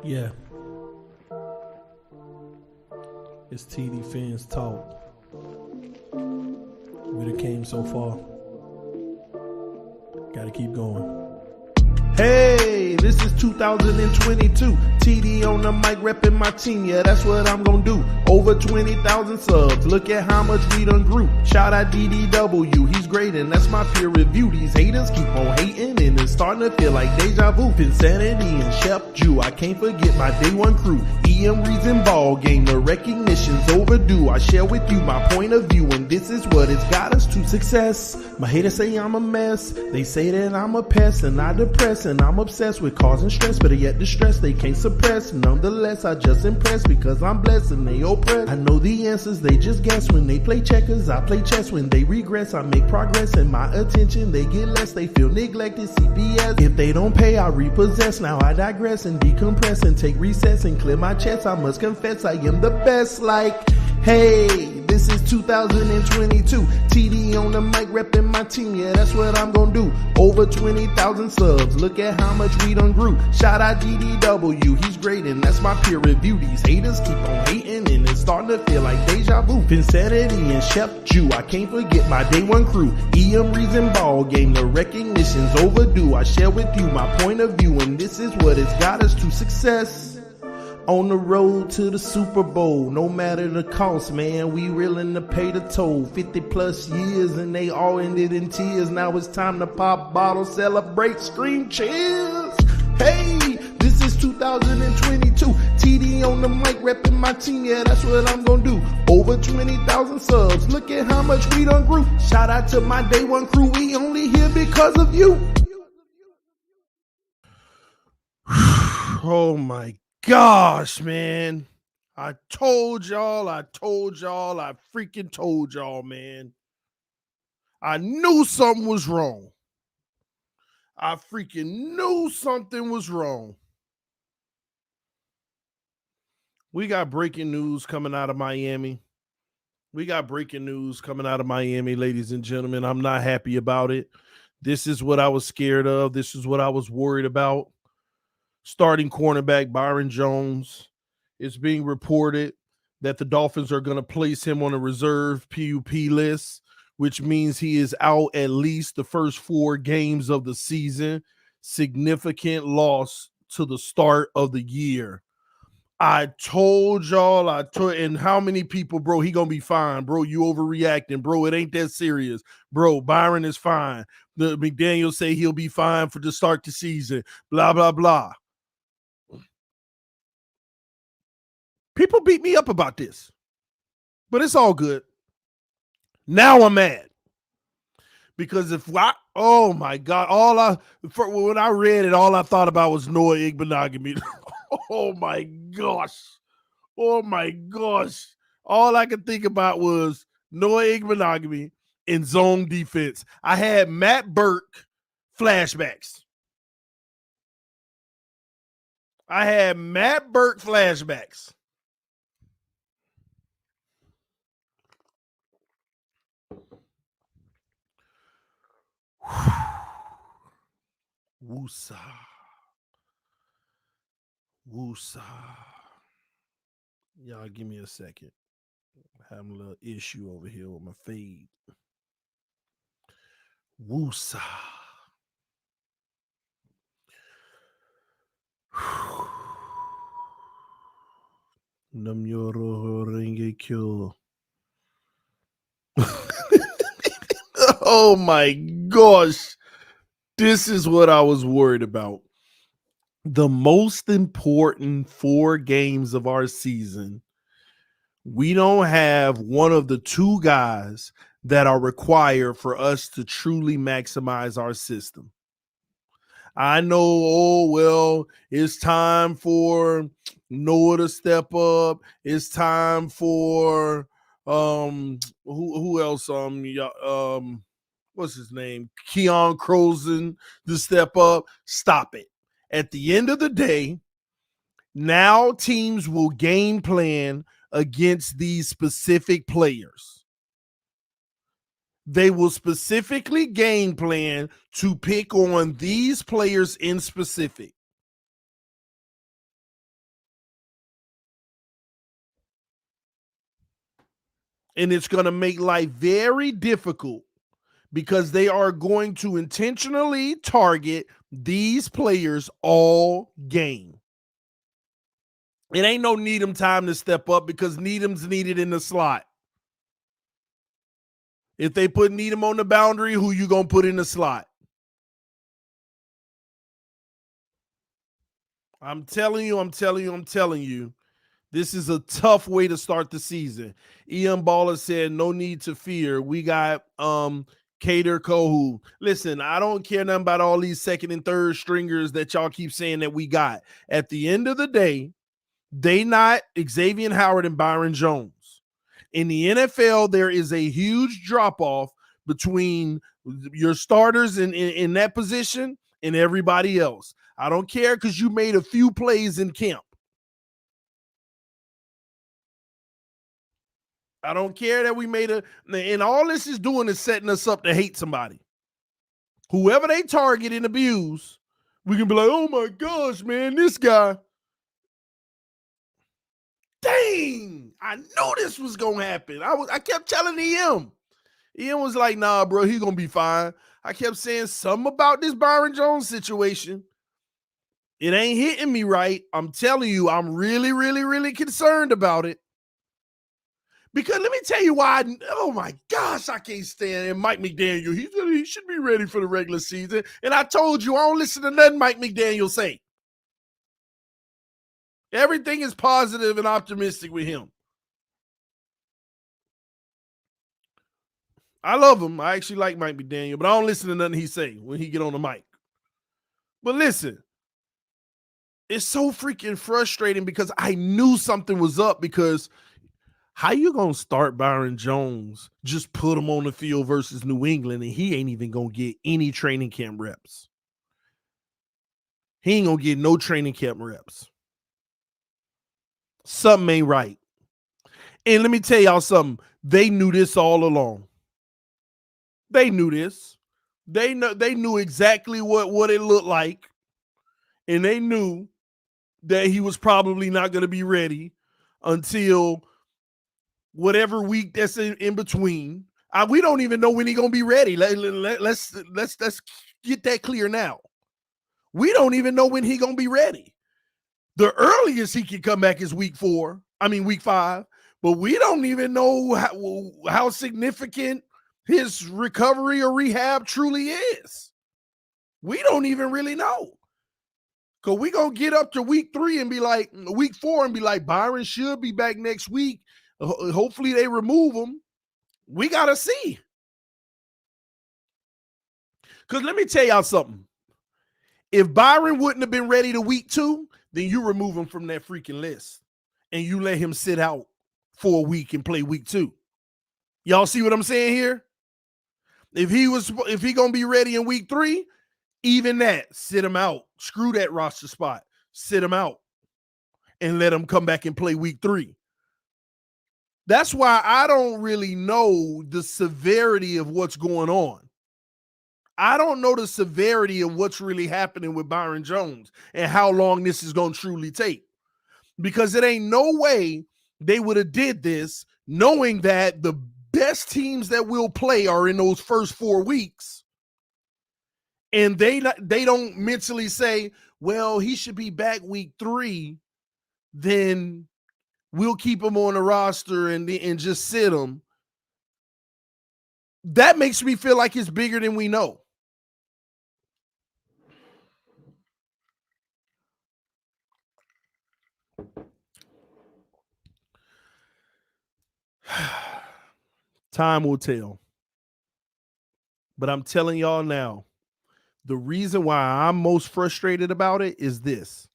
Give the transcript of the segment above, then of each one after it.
Yeah. It's TDPHINSTALK. We done came so far. Gotta keep going. Hey, this is 2022. TD on the mic repping my team. Yeah, that's what I'm gonna do. Over 20,000 subs. Look at how much we done grew. Shout out DDW. He's great and that's my peer review. These haters keep on hating and it's starting to feel like deja vu. Insanity and Chef Jew. I can't forget my day one crew. EM Reason Ball Game. The recognition's overdue. I share with you my point of view and this is what it's got us to success. My haters say I'm a mess. They say that I'm a pest and I depress. And I'm obsessed with causing stress, but yet the stress they can't suppress. Nonetheless, I just impress because I'm blessed and they oppress. I know the answers, they just guess. When they play checkers, I play chess. When they regress, I make progress. And my attention, they get less. They feel neglected, CPS. If they don't pay, I repossess. Now I digress and decompress and take recess and clear my chest. I must confess, I am the best. Like, hey, this is 2022. TD on the mic repping my team. Yeah, that's what I'm gonna do. Over 20,000 subs. Look at how much we done grew. Shout out DDW. He's great and that's my peer review. These haters keep on hating and it's starting to feel like deja vu. Insanity and Chef Jew. I can't forget my day one crew. EM Reason Ball Game. The recognition's overdue. I share with you my point of view and this is what it's got us to success. On the road to the Super Bowl, no matter the cost, man, we willing to pay the toll. 50 plus years and they all ended in tears. Now it's time to pop bottles, celebrate, scream cheers. Hey, this is 2022. TD on the mic repping my team. Yeah, that's what I'm gonna do. Over 20,000 subs. Look at how much we done grew. Shout out to my day one crew. We only here because of you. Oh my gosh, man. I told y'all, I freaking told y'all, man. I knew something was wrong. I freaking knew something was wrong. We got breaking news coming out of Miami. Ladies and gentlemen. I'm not happy about it. This is what I was scared of. This is what I was worried about. Starting cornerback Byron Jones. It's being reported that the Dolphins are going to place him on a reserve PUP list, which means he is out at least the first 4 games of the season. Significant loss to the start of the year. I told y'all, and how many people, bro, he going to be fine. Bro, you overreacting. Bro, it ain't that serious. Bro, Byron is fine. The McDaniels say he'll be fine for the start the season. Blah, blah, blah. People beat me up about this, but it's all good. Now I'm mad because oh my God, when I read it, all I thought about was Noah Igbenogany. Oh my gosh. All I could think about was Noah Igbenogany in zone defense. I had Matt Burke flashbacks. Woosah. Y'all give me a second. I'm having a little issue over here with my feed. Woosah. Namyoro Rengekyo. Oh my gosh. This is what I was worried about. The most important 4 games of our season, we don't have one of the 2 guys that are required for us to truly maximize our system. I know, it's time for Noah to step up. It's time for who else? What's his name? Keon Crozen to step up. Stop it. At the end of the day, now teams will game plan against these specific players. They will specifically game plan to pick on these players in specific. And it's going to make life very difficult because they are going to intentionally target these players all game. It ain't no Needham time to step up because Needham's needed in the slot. If they put Needham on the boundary, who you going to put in the slot? I'm telling you. This is a tough way to start the season. Ian Baller said, no need to fear. We got Kader Kohu. Listen, I don't care nothing about all these second and third stringers that y'all keep saying that we got. At the end of the day, they not Xavier Howard and Byron Jones. In the NFL, there is a huge drop-off between your starters in that position and everybody else. I don't care because you made a few plays in camp. I don't care that we made and all this is doing is setting us up to hate somebody. Whoever they target and abuse, we can be like, oh my gosh, man, this guy. Dang, I knew this was gonna happen. I kept telling Ian. Ian was like, nah, bro, he's gonna be fine. I kept saying something about this Byron Jones situation. It ain't hitting me right. I'm telling you, I'm really, really, really concerned about it. Because let me tell you why. Oh my gosh, I can't stand him. Mike McDaniel. He should be ready for the regular season. And I told you, I don't listen to nothing Mike McDaniel say. Everything is positive and optimistic with him. I love him. I actually like Mike McDaniel, but I don't listen to nothing he say when he get on the mic. But listen, it's so freaking frustrating because I knew something was up because how you going to start Byron Jones, just put him on the field versus New England, and he ain't even going to get any training camp reps? He ain't going to get no training camp reps. Something ain't right. And let me tell y'all something. They knew this all along. They knew this. They knew exactly what it looked like. And they knew that he was probably not going to be ready until whatever week that's in between. We don't even know when he's going to be ready. Let's get that clear now. We don't even know when he's going to be ready. The earliest he can come back is week 5. But we don't even know how significant his recovery or rehab truly is. We don't even really know. Because we're going to get up to week 4 and be like, Byron should be back next week. Hopefully they remove him. We got to see. Because let me tell y'all something. If Byron wouldn't have been ready to week 2, then you remove him from that freaking list. And you let him sit out for a week and play week 2. Y'all see what I'm saying here? If he going to be ready in week 3, even that, sit him out. Screw that roster spot. Sit him out. And let him come back and play week 3. That's why I don't really know the severity of what's going on. I don't know the severity of what's really happening with Byron Jones and how long this is going to truly take. Because it ain't no way they would have did this knowing that the best teams that will play are in those first 4 weeks. And they don't mentally say, well, he should be back week 3. Then we'll keep him on the roster and just sit him. That makes me feel like it's bigger than we know. Time will tell. But I'm telling y'all now, the reason why I'm most frustrated about it is this.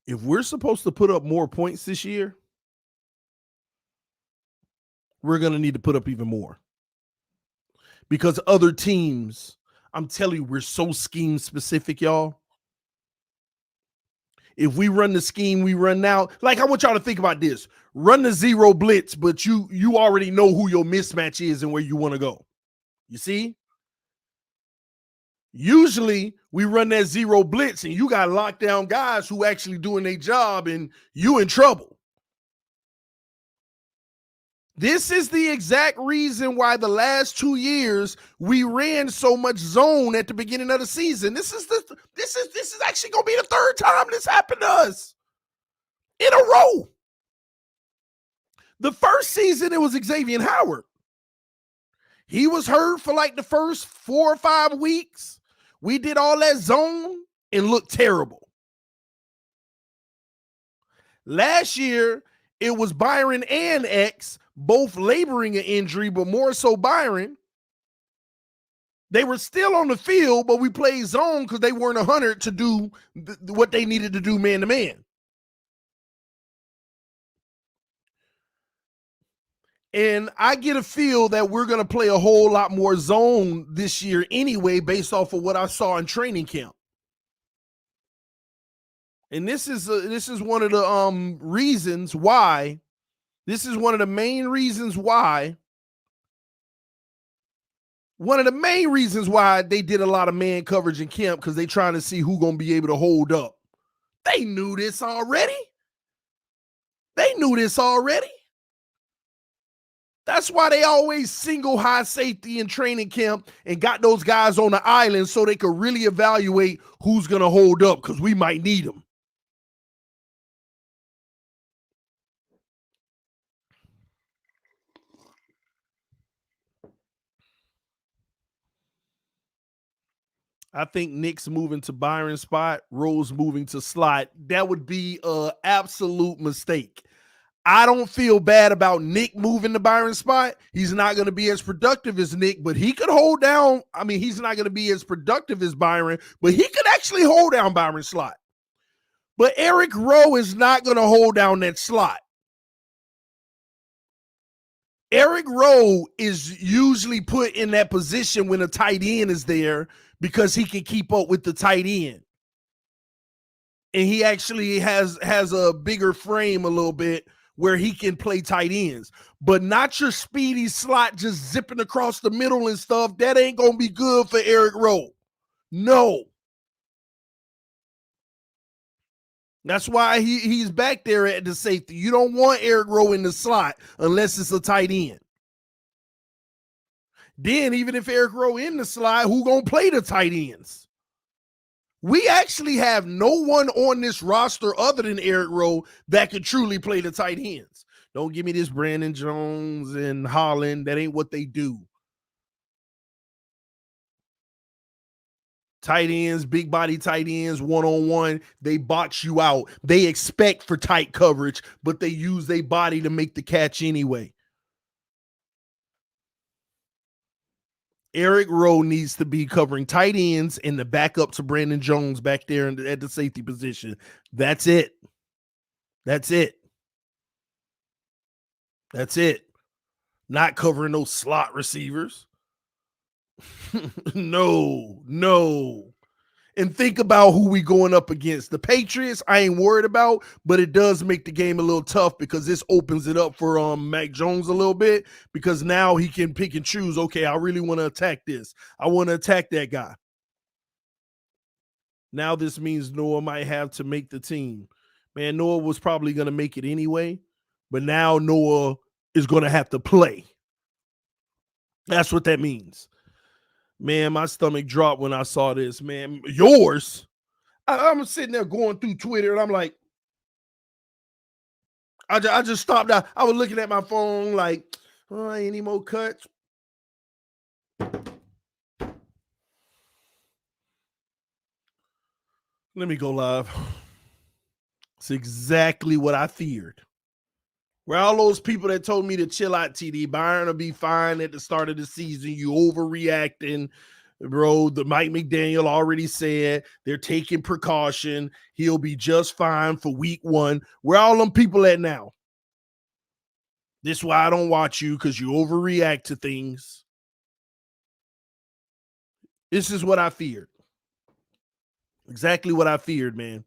If we're supposed to put up more points this year, we're going to need to put up even more. Because other teams, I'm telling you, we're so scheme specific, y'all. If we run the scheme we run now, like I want y'all to think about this. Run the zero blitz, but you already know who your mismatch is and where you want to go. You see? Usually we run that zero blitz and you got lockdown guys who actually doing their job and you in trouble. This is the exact reason why the last 2 years we ran so much zone at the beginning of the season. This is actually going to be the third time this happened to us in a row. The first season, it was Xavier Howard. He was hurt for like the first 4 or 5 weeks. We did all that zone and looked terrible. Last year, it was Byron and X, both laboring an injury, but more so Byron. They were still on the field, but we played zone because they weren't 100 to do what they needed to do man-to-man. And I get a feel that we're going to play a whole lot more zone this year anyway, based off of what I saw in training camp. And this is one of the reasons why. This is one of the main reasons why. One of the main reasons why they did a lot of man coverage in camp, because they trying to see who going to be able to hold up. They knew this already. That's why they always single high safety in training camp and got those guys on the island so they could really evaluate who's going to hold up, because we might need them. I think Nick's moving to Byron's spot, Rose moving to slot. That would be an absolute mistake. I don't feel bad about Nick moving to Byron's spot. He's not going to be as productive as Nick, but he could hold down. I mean, he's not going to be as productive as Byron, but he could actually hold down Byron's slot. But Eric Rowe is not going to hold down that slot. Eric Rowe is usually put in that position when a tight end is there because he can keep up with the tight end. And he actually has a bigger frame a little bit where he can play tight ends. But not your speedy slot just zipping across the middle and stuff. That ain't going to be good for Eric Rowe. No. That's why he's back there at the safety. You don't want Eric Rowe in the slot unless it's a tight end. Then even if Eric Rowe in the slot, who gonna play the tight ends? We actually have no one on this roster other than Eric Rowe that could truly play the tight ends. Don't give me this Brandon Jones and Holland. That ain't what they do. Tight ends, big body tight ends, one-on-one, they box you out. They expect for tight coverage, but they use their body to make the catch anyway. Eric Rowe needs to be covering tight ends and the backup to Brandon Jones back there at the safety position. That's it. That's it. That's it. Not covering those slot receivers. No. And think about who we going up against. The Patriots, I ain't worried about, but it does make the game a little tough because this opens it up for Mac Jones a little bit, because now he can pick and choose. Okay, I really want to attack this. I want to attack that guy. Now this means Noah might have to make the team. Man, Noah was probably going to make it anyway, but now Noah is going to have to play. That's what that means. Man, my stomach dropped when I saw this, man. Yours? I'm sitting there going through Twitter, and I'm like, I just stopped out. I was looking at my phone like, oh, any more cuts? Let me go live. It's exactly what I feared. Where all those people that told me to chill out, TD, Byron will be fine at the start of the season. You overreacting, bro. The Mike McDaniel already said they're taking precaution. He'll be just fine for week 1. Where all them people at now? This is why I don't watch you, because you overreact to things. This is what I feared. Exactly what I feared, man.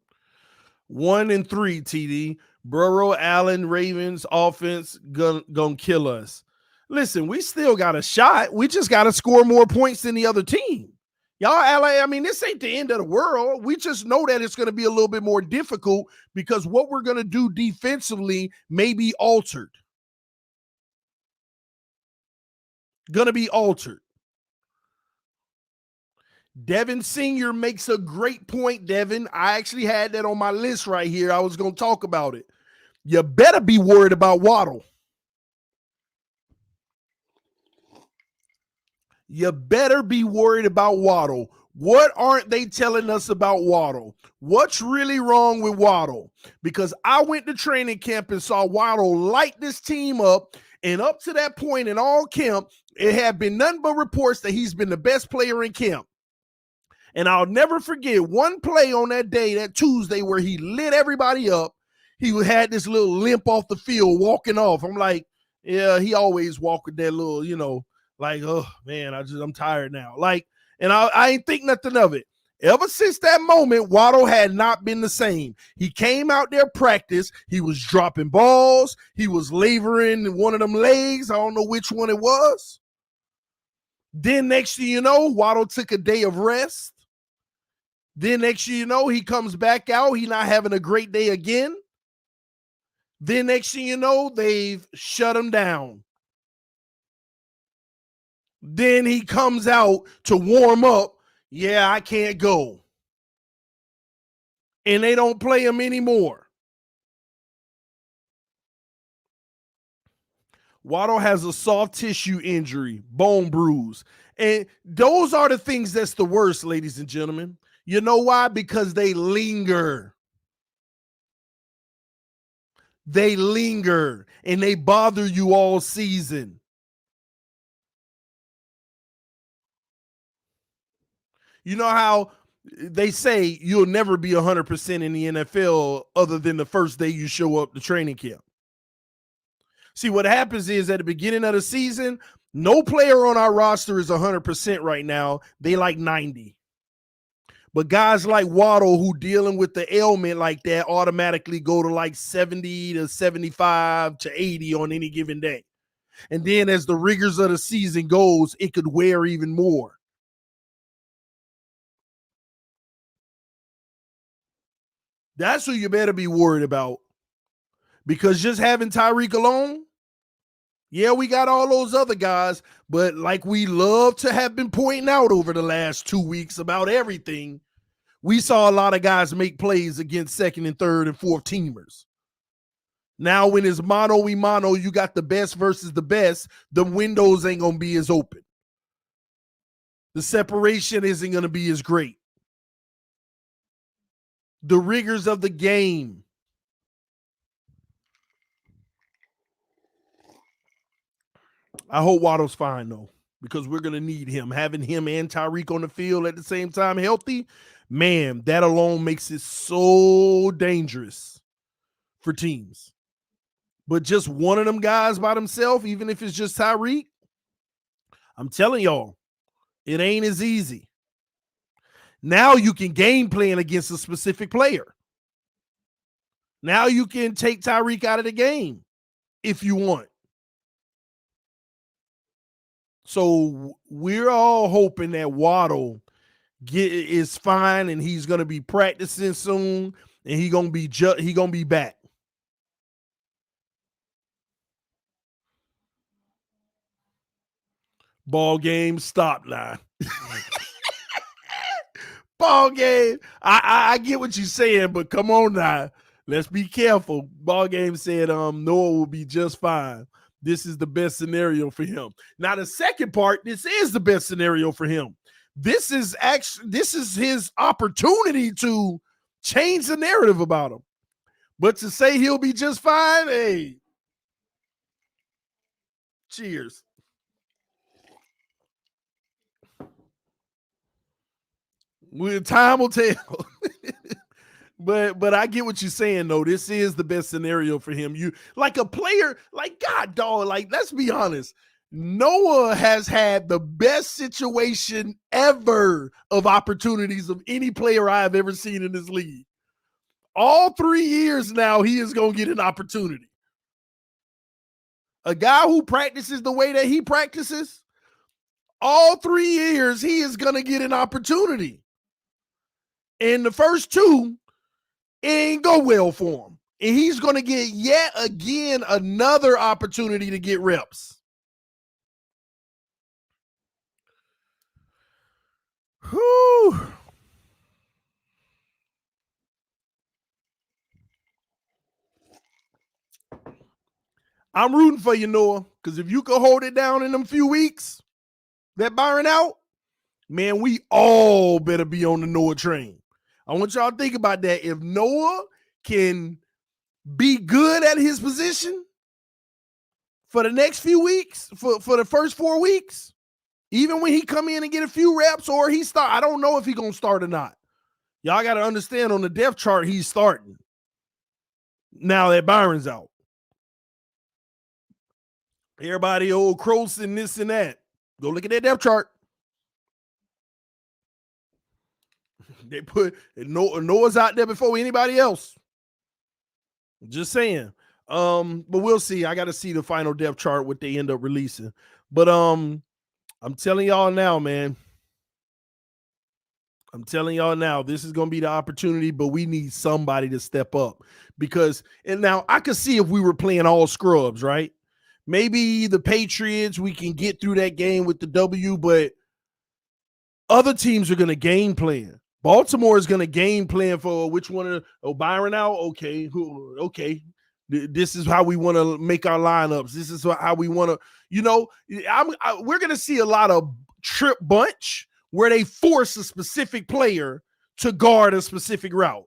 1-3, TD. Burrow, Allen, Ravens offense gonna kill us. Listen, we still got a shot. We just got to score more points than the other team. Y'all, LA, I mean, this ain't the end of the world. We just know that it's going to be a little bit more difficult because what we're going to do defensively may be altered. Gonna be altered. Devin Sr. makes a great point, Devin. I actually had that on my list right here. I was going to talk about it. You better be worried about Waddle. You better be worried about Waddle. What aren't they telling us about Waddle? What's really wrong with Waddle? Because I went to training camp and saw Waddle light this team up, and up to that point in all camp, it had been nothing but reports that he's been the best player in camp. And I'll never forget one play on that day, that Tuesday, where he lit everybody up. He had this little limp off the field walking off. I'm like, yeah, he always walk with that little, like, oh man, I'm tired now. Like, and I ain't think nothing of it. Ever since that moment, Waddle had not been the same. He came out there practice. He was dropping balls. He was laboring one of them legs. I don't know which one it was. Then next thing you know, Waddle took a day of rest. Then next thing you know, he comes back out. He not having a great day again. Then next thing you know, they've shut him down. Then he comes out to warm up. Yeah, I can't go. And they don't play him anymore. Waddle has a soft tissue injury, bone bruise. And those are the things that's the worst, ladies and gentlemen. You know why? Because they linger. They linger and they bother you all season. You know how they say you'll never be 100% in the NFL other than the first day you show up to training camp. See, what happens is at the beginning of the season, no player on our roster is 100% right now. They like 90. But guys like Waddle, who dealing with the ailment like that, automatically go to like 70 to 75 to 80 on any given day. And then as the rigors of the season goes, it could wear even more. That's who you better be worried about. Because just having Tyreek alone, yeah, we got all those other guys, but like we love to have been pointing out over the last 2 weeks about everything, we saw a lot of guys make plays against second and third and fourth teamers. Now, when it's mano-a-mano, you got the best versus the best, the windows ain't going to be as open. The separation isn't going to be as great. The rigors of the game. I hope Waddle's fine, though, because we're going to need him. Having him and Tyreek on the field at the same time healthy, man, that alone makes it so dangerous for teams. But just one of them guys by themselves, even if it's just Tyreek, I'm telling y'all, it ain't as easy. Now you can game plan against a specific player. Now you can take Tyreek out of the game if you want. So we're all hoping that Waddle is fine and he's going to be practicing soon and he going to be back. Ball game, stop now. Ball game. I get what you're saying, but come on now. Let's be careful. Ball game said Noah will be just fine. This is the best scenario for him. Now, the second part, this is the best scenario for him. This is his opportunity to change the narrative about him. But to say he'll be just fine, hey, cheers. Time will tell. But I get what you're saying, though. This is the best scenario for him. You like a player, like God, dog, like let's be honest. Noah has had the best situation ever of opportunities of any player I've ever seen in this league. All 3 years now, he is going to get an opportunity. A guy who practices the way that he practices, all 3 years, he is going to get an opportunity. And the first two, it ain't go well for him. And he's going to get yet again another opportunity to get reps. Whew. I'm rooting for you, Noah, because if you could hold it down in them few weeks, that Byron out, man, we all better be on the Noah train. I want y'all to think about that. If Noah can be good at his position for the next few weeks, for the first 4 weeks, even when he come in and get a few reps or he start, I don't know if he going to start or not. Y'all got to understand on the depth chart, he's starting. Now that Byron's out. Everybody old Cross and this and that. Go look at that depth chart. They put Noah's out there before anybody else. Just saying. But we'll see. I got to see the final depth chart, what they end up releasing. But I'm telling y'all now, man. I'm telling y'all now, this is going to be the opportunity, but we need somebody to step up. Because, and now I could see if we were playing all scrubs, right? Maybe the Patriots, we can get through that game with the W, but other teams are going to game plan. Baltimore is going to game plan for which one of Byron out. Okay. Okay. This is how we want to make our lineups. This is how we want to, we're going to see a lot of trip bunch where they force a specific player to guard a specific route.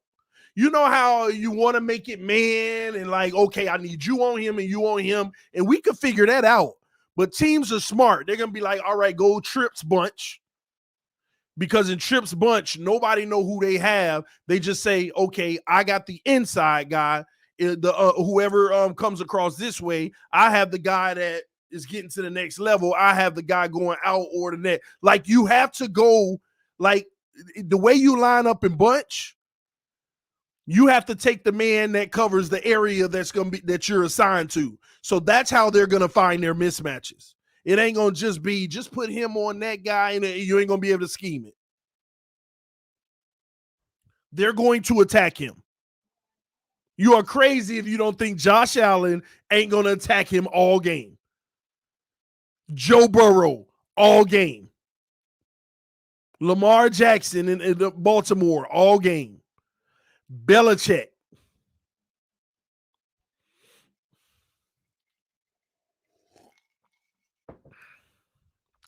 You know how you want to make it man and like, okay, I need you on him and you on him. And we could figure that out. But teams are smart. They're going to be like, all right, go trips bunch. Because in trips bunch, nobody know who they have. They just say, okay, I got the inside guy. Whoever comes across this way, I have the guy that is getting to the next level. I have the guy going out or the net. Like you have to go, like the way you line up in bunch, you have to take the man that covers the area that you're assigned to. So that's how they're going to find their mismatches. It ain't going to just put him on that guy and you ain't going to be able to scheme it. They're going to attack him. You are crazy if you don't think Josh Allen ain't going to attack him all game. Joe Burrow all game. Lamar Jackson in Baltimore all game. Belichick.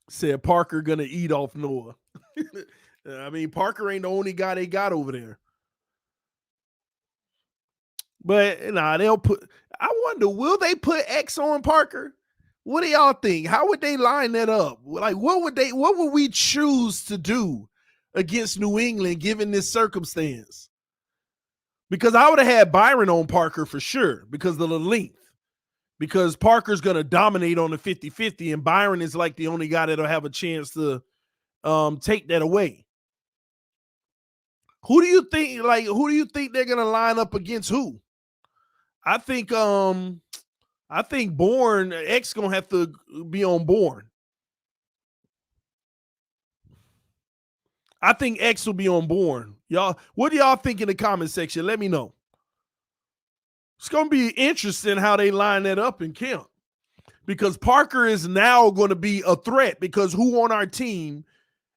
Said Parker gonna eat off Noah. I mean, Parker ain't the only guy they got over there. But they'll put. I wonder, will they put X on Parker? What do y'all think? How would they line that up? Like, what would we choose to do against New England given this circumstance? Because I would have had Byron on Parker for sure because of the length. Because Parker's going to dominate on the 50-50, and Byron is like the only guy that'll have a chance to take that away. Who do you think they're going to line up against who? I think Bourne, X going to have to be on Bourne. I think X will be on Bourne. Y'all, what do y'all think in the comment section? Let me know. It's going to be interesting how they line that up in camp because Parker is now going to be a threat because who on our team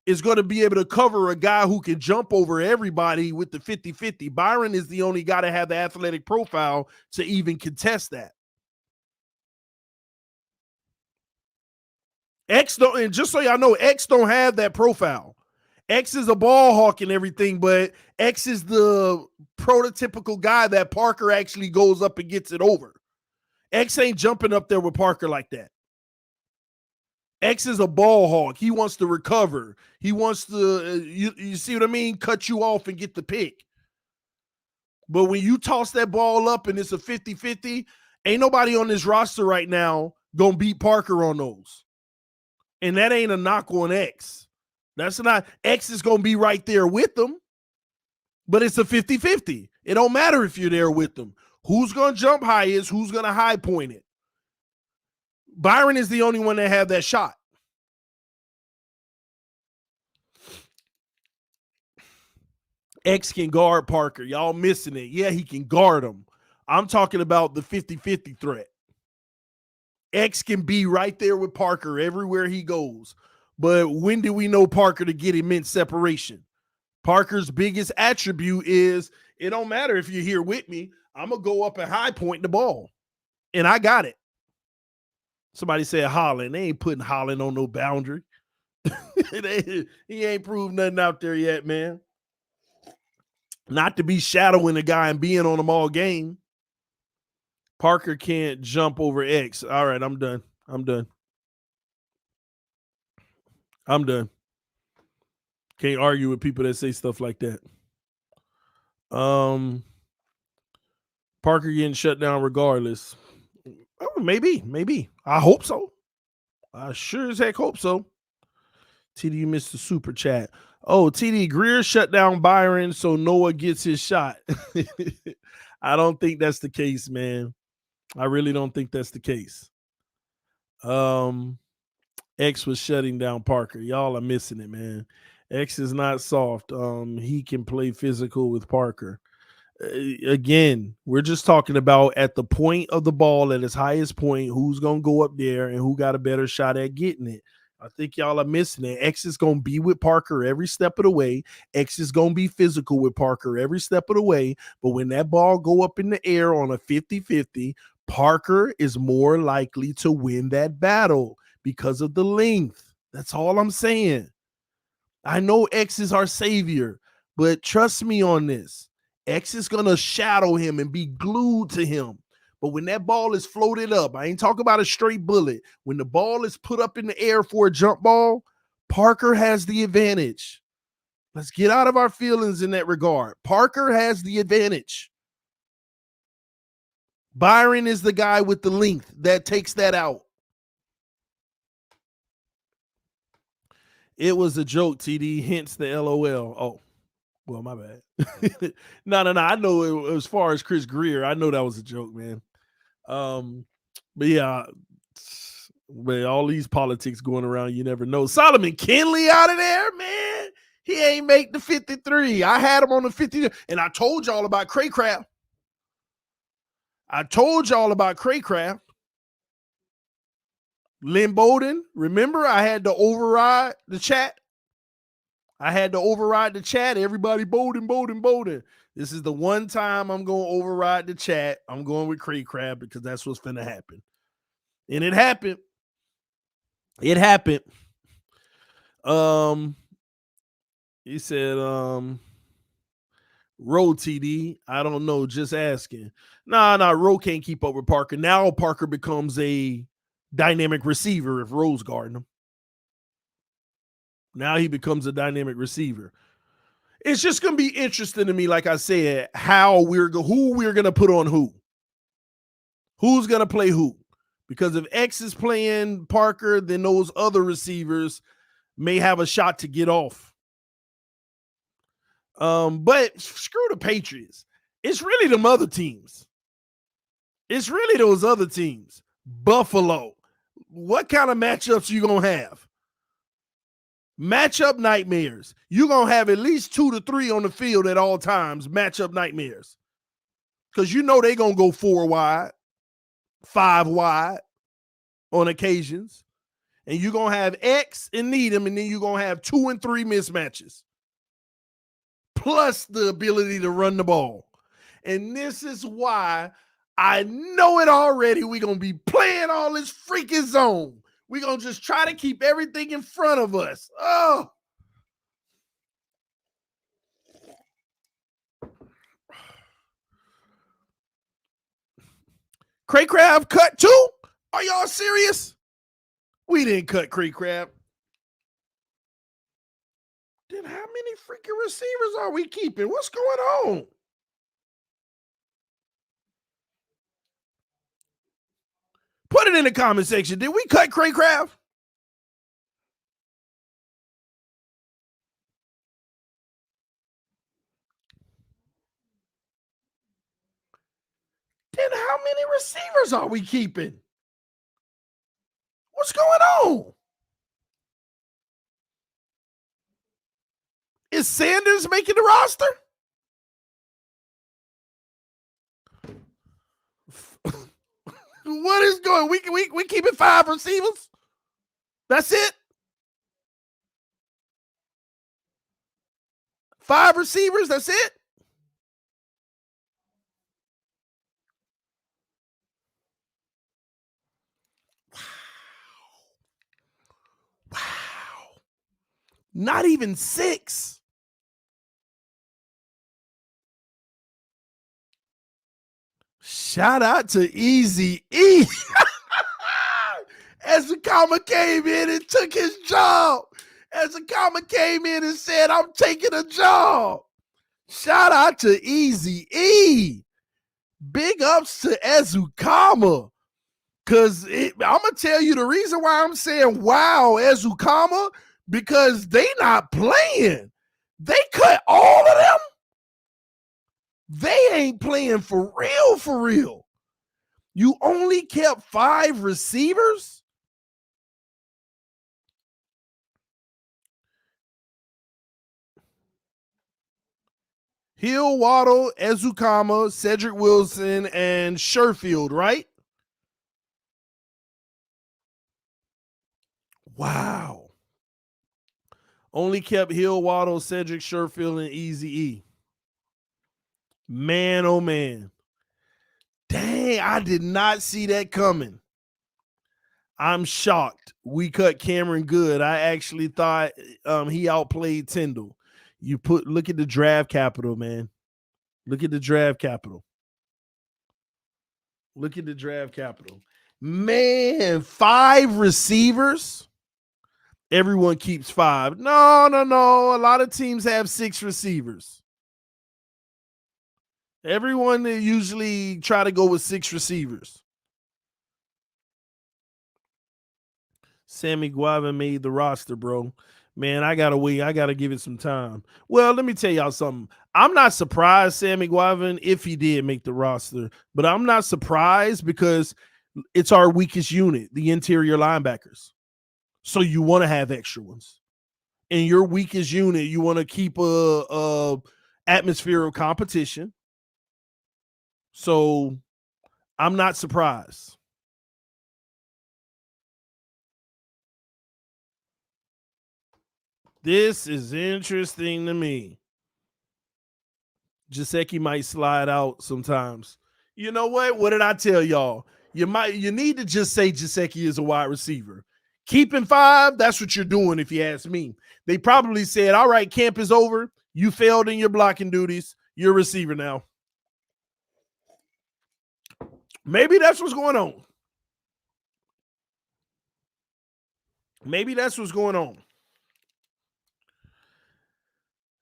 is going to be able to cover a guy who can jump over everybody with the 50-50. Byron is the only guy to have the athletic profile to even contest that. X don't, and just so y'all know, X don't have that profile. X is a ball hawk and everything, but X is the prototypical guy that Parker actually goes up and gets it over. X ain't jumping up there with Parker like that. X is a ball hawk. He wants to recover. He wants to, you see what I mean? Cut you off and get the pick. But when you toss that ball up and it's a 50-50, ain't nobody on this roster right now going to beat Parker on those. And that ain't a knock on X. That's not, X is going to be right there with them, but it's a 50-50. It don't matter if you're there with them. Who's going to jump highest? Who's going to high point it? Byron is the only one that have that shot. X can guard Parker. Y'all missing it. Yeah, he can guard him. I'm talking about the 50-50 threat. X can be right there with Parker everywhere he goes. But when did we know Parker to get immense separation? Parker's biggest attribute is it don't matter if you're here with me. I'm going to go up and high point the ball. And I got it. Somebody said Holland. They ain't putting Holland on no boundary. He ain't proved nothing out there yet, man. Not to be shadowing a guy and being on them all game. Parker can't jump over X. All right, I'm done. Can't argue with people that say stuff like that. Parker getting shut down regardless. Oh, maybe. I hope so. I sure as heck hope so. TD, you missed the super chat. Oh, TD, Greer shut down Byron so Noah gets his shot. I don't think that's the case, man. I really don't think that's the case. X was shutting down Parker. Y'all are missing it, man. X is not soft. He can play physical with Parker. Again, we're just talking about at the point of the ball, at its highest point, who's going to go up there and who got a better shot at getting it. I think y'all are missing it. X is going to be with Parker every step of the way. X is going to be physical with Parker every step of the way. But when that ball go up in the air on a 50-50, Parker is more likely to win that battle because of the length. That's all I'm saying. I know X is our savior, but trust me on this. X is going to shadow him and be glued to him. But when that ball is floated up, I ain't talking about a straight bullet. When the ball is put up in the air for a jump ball, Parker has the advantage. Let's get out of our feelings in that regard. Parker has the advantage. Byron is the guy with the length that takes that out. It was a joke, TD, hence the LOL. Oh. Well, my bad. No. I know as far as Chris Greer, I know that was a joke, man. But yeah, but all these politics going around, you never know. Solomon Kinley out of there, man. He ain't make the 53. I had him on the 50, and I told y'all about Craycraft. Lynn Bowden, remember I had to override the chat. Everybody, Bowden. This is the one time I'm going to override the chat. I'm going with Craycraft because that's what's finna happen. And it happened. He said, Roe TD. I don't know, just asking. Nah, Roe can't keep up with Parker. Now Parker becomes a dynamic receiver if Roe's guarding him. Now he becomes a dynamic receiver. It's just going to be interesting to me, like I said, who we're going to put on who. Who's going to play who? Because if X is playing Parker, then those other receivers may have a shot to get off. But screw the Patriots. It's really them other teams. It's really those other teams. Buffalo. What kind of matchups you going to have? Matchup nightmares. You're going to have at least 2 to 3 on the field at all times. Matchup nightmares. Because you know they're going to go 4 wide, 5 wide on occasions. And you're going to have X and Needham, and then you're going to have 2 and 3 mismatches. Plus the ability to run the ball. And this is why I know it already. We're going to be playing all this freaking zone. We're going to just try to keep everything in front of us. Oh. Craycraft cut too? Are y'all serious? We didn't cut Craycraft. Then how many freaking receivers are we keeping? What's going on? Put it in the comment section. Did we cut Craycraft? Then how many receivers are we keeping? What's going on? Is Sanders making the roster? What is going? We keeping 5 receivers? That's it? 5 receivers, that's it? Wow. Not even 6. Shout out to Easy E. Ezekama came in and took his job. Ezekama came in and said, I'm taking a job. Shout out to Easy E. Big ups to Ezekama. Because I'm going to tell you the reason why I'm saying wow, Ezekama, because they not playing. They cut all of them. They ain't playing for real, for real. You only kept 5 receivers? Hill, Waddle, Ezekama, Cedric Wilson, and Sherfield, right? Wow. Only kept Hill, Waddle, Cedric, Sherfield, and Easy E. Man, oh man. Dang, I did not see that coming. I'm shocked. We cut Cameron Good. I actually thought he outplayed Tyndall. Look at the draft capital, man. Look at the draft capital. Look at the draft capital. Man, 5 receivers. Everyone keeps 5. No. A lot of teams have 6 receivers. Everyone usually try to go with 6 receivers. Sammy Guava made the roster, bro. Man, I gotta wait. I gotta give it some time. Well, let me tell y'all something. I'm not surprised, Sammy Guavin, if he did make the roster, but I'm not surprised because it's our weakest unit, the interior linebackers. So you want to have extra ones. In your weakest unit, you want to keep a atmosphere of competition. So I'm not surprised. This is interesting to me. Gesicki might slide out sometimes. You know what? What did I tell y'all? You need to just say Gesicki is a wide receiver. Keeping 5, that's what you're doing if you ask me. They probably said, all right, camp is over. You failed in your blocking duties. You're a receiver now. Maybe that's what's going on. Maybe that's what's going on.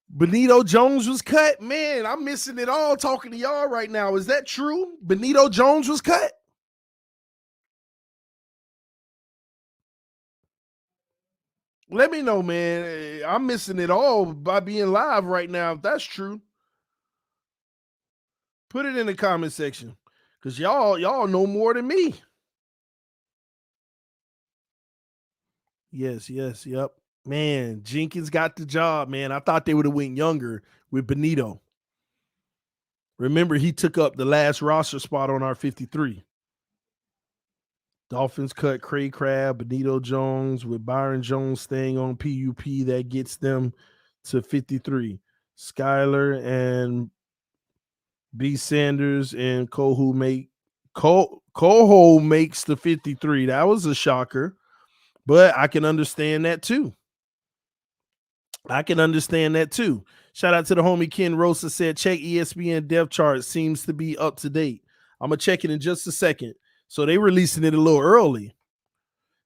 Benito Jones was cut. Man, I'm missing it all talking to y'all right now. Is that true? Benito Jones was cut? Let me know, man. I'm missing it all by being live right now. If that's true, put it in the comment section because y'all know more than me. Yes, yep. Man, Jenkins got the job, man. I thought they would have went younger with Benito. Remember, he took up the last roster spot on our 53. Dolphins cut Cray Crab, Benito Jones, with Byron Jones staying on PUP. That gets them to 53. Skyler and B. Sanders and Coho makes the 53. That was a shocker, but I can understand that too. Shout out to the homie Ken Rosa said, check ESPN depth chart. Seems to be up to date. I'm going to check it in just a second. So they releasing it a little early.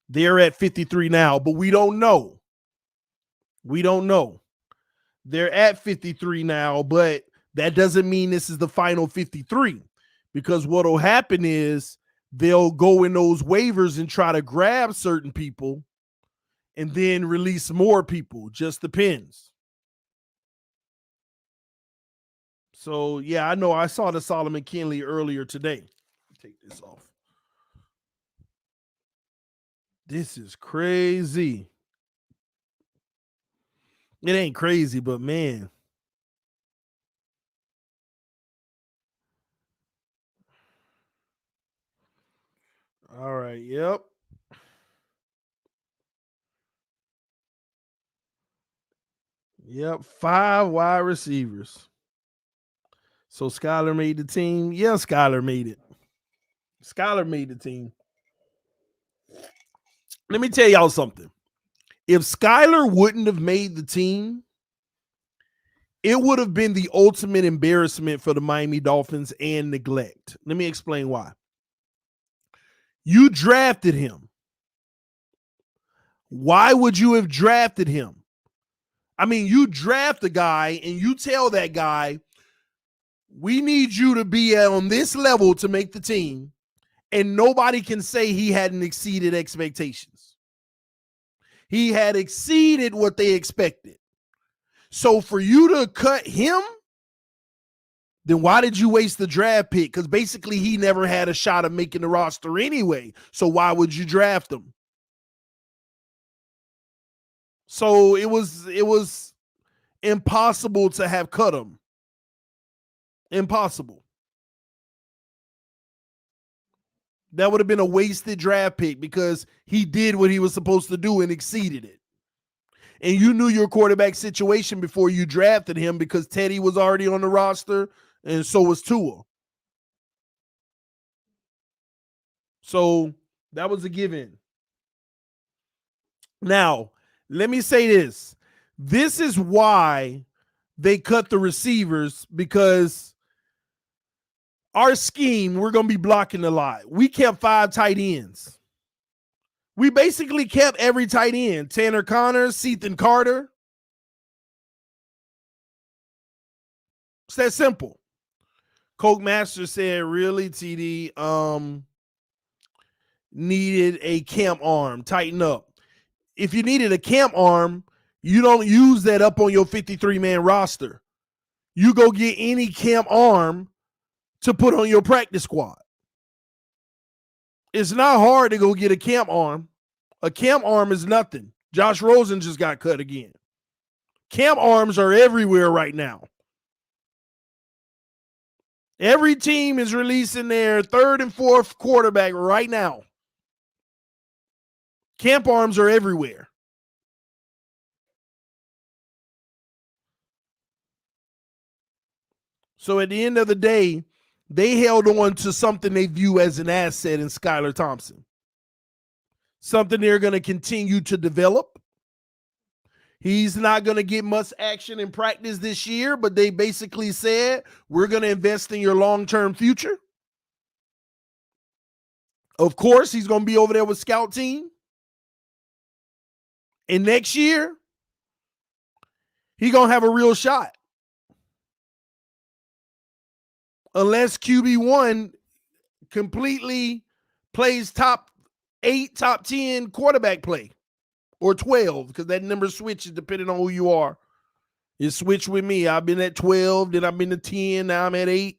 They're at 53 now, but we don't know. They're at 53 now, but that doesn't mean this is the final 53 because what will happen is they'll go in those waivers and try to grab certain people and then release more people. Just depends. So, yeah, I know I saw the Solomon Kinley earlier today. Take this off. This is crazy. It ain't crazy, but man. All right, yep. Yep, 5 wide receivers. So Skylar made the team. Yeah, Skylar made it. Skylar made the team. Let me tell y'all something. If Skylar wouldn't have made the team, it would have been the ultimate embarrassment for the Miami Dolphins and neglect. Let me explain why. You drafted him. Why would you have drafted him? I mean, you draft a guy and you tell that guy, we need you to be on this level to make the team, and nobody can say he hadn't exceeded expectations. He had exceeded what they expected. So for you to cut him, then why did you waste the draft pick? Because basically he never had a shot of making the roster anyway. So why would you draft him? So it was impossible to have cut him. Impossible. That would have been a wasted draft pick because he did what he was supposed to do and exceeded it. And you knew your quarterback situation before you drafted him because Teddy was already on the roster and so was Tua. So that was a given. Now, let me say this. This is why they cut the receivers, because our scheme, we're going to be blocking a lot. We kept 5 tight ends. We basically kept every tight end. Tanner Connors, Sethan Carter. It's that simple. Coke Master said, really, TD, needed a camp arm. Tighten up. If you needed a camp arm, you don't use that up on your 53-man roster. You go get any camp arm to put on your practice squad. It's not hard to go get a camp arm. A camp arm is nothing. Josh Rosen just got cut again. Camp arms are everywhere right now. Every team is releasing their 3rd and 4th quarterback right now. Camp arms are everywhere. So at the end of the day, they held on to something they view as an asset in Skylar Thompson. Something they're going to continue to develop. He's not going to get much action in practice this year, but they basically said, we're going to invest in your long-term future. Of course, he's going to be over there with scout team. And next year, he's going to have a real shot. Unless QB1 completely plays top 8, top 10 quarterback play. Or 12, because that number switches depending on who you are. It switched with me. I've been at 12, then I've been to 10, now I'm at 8.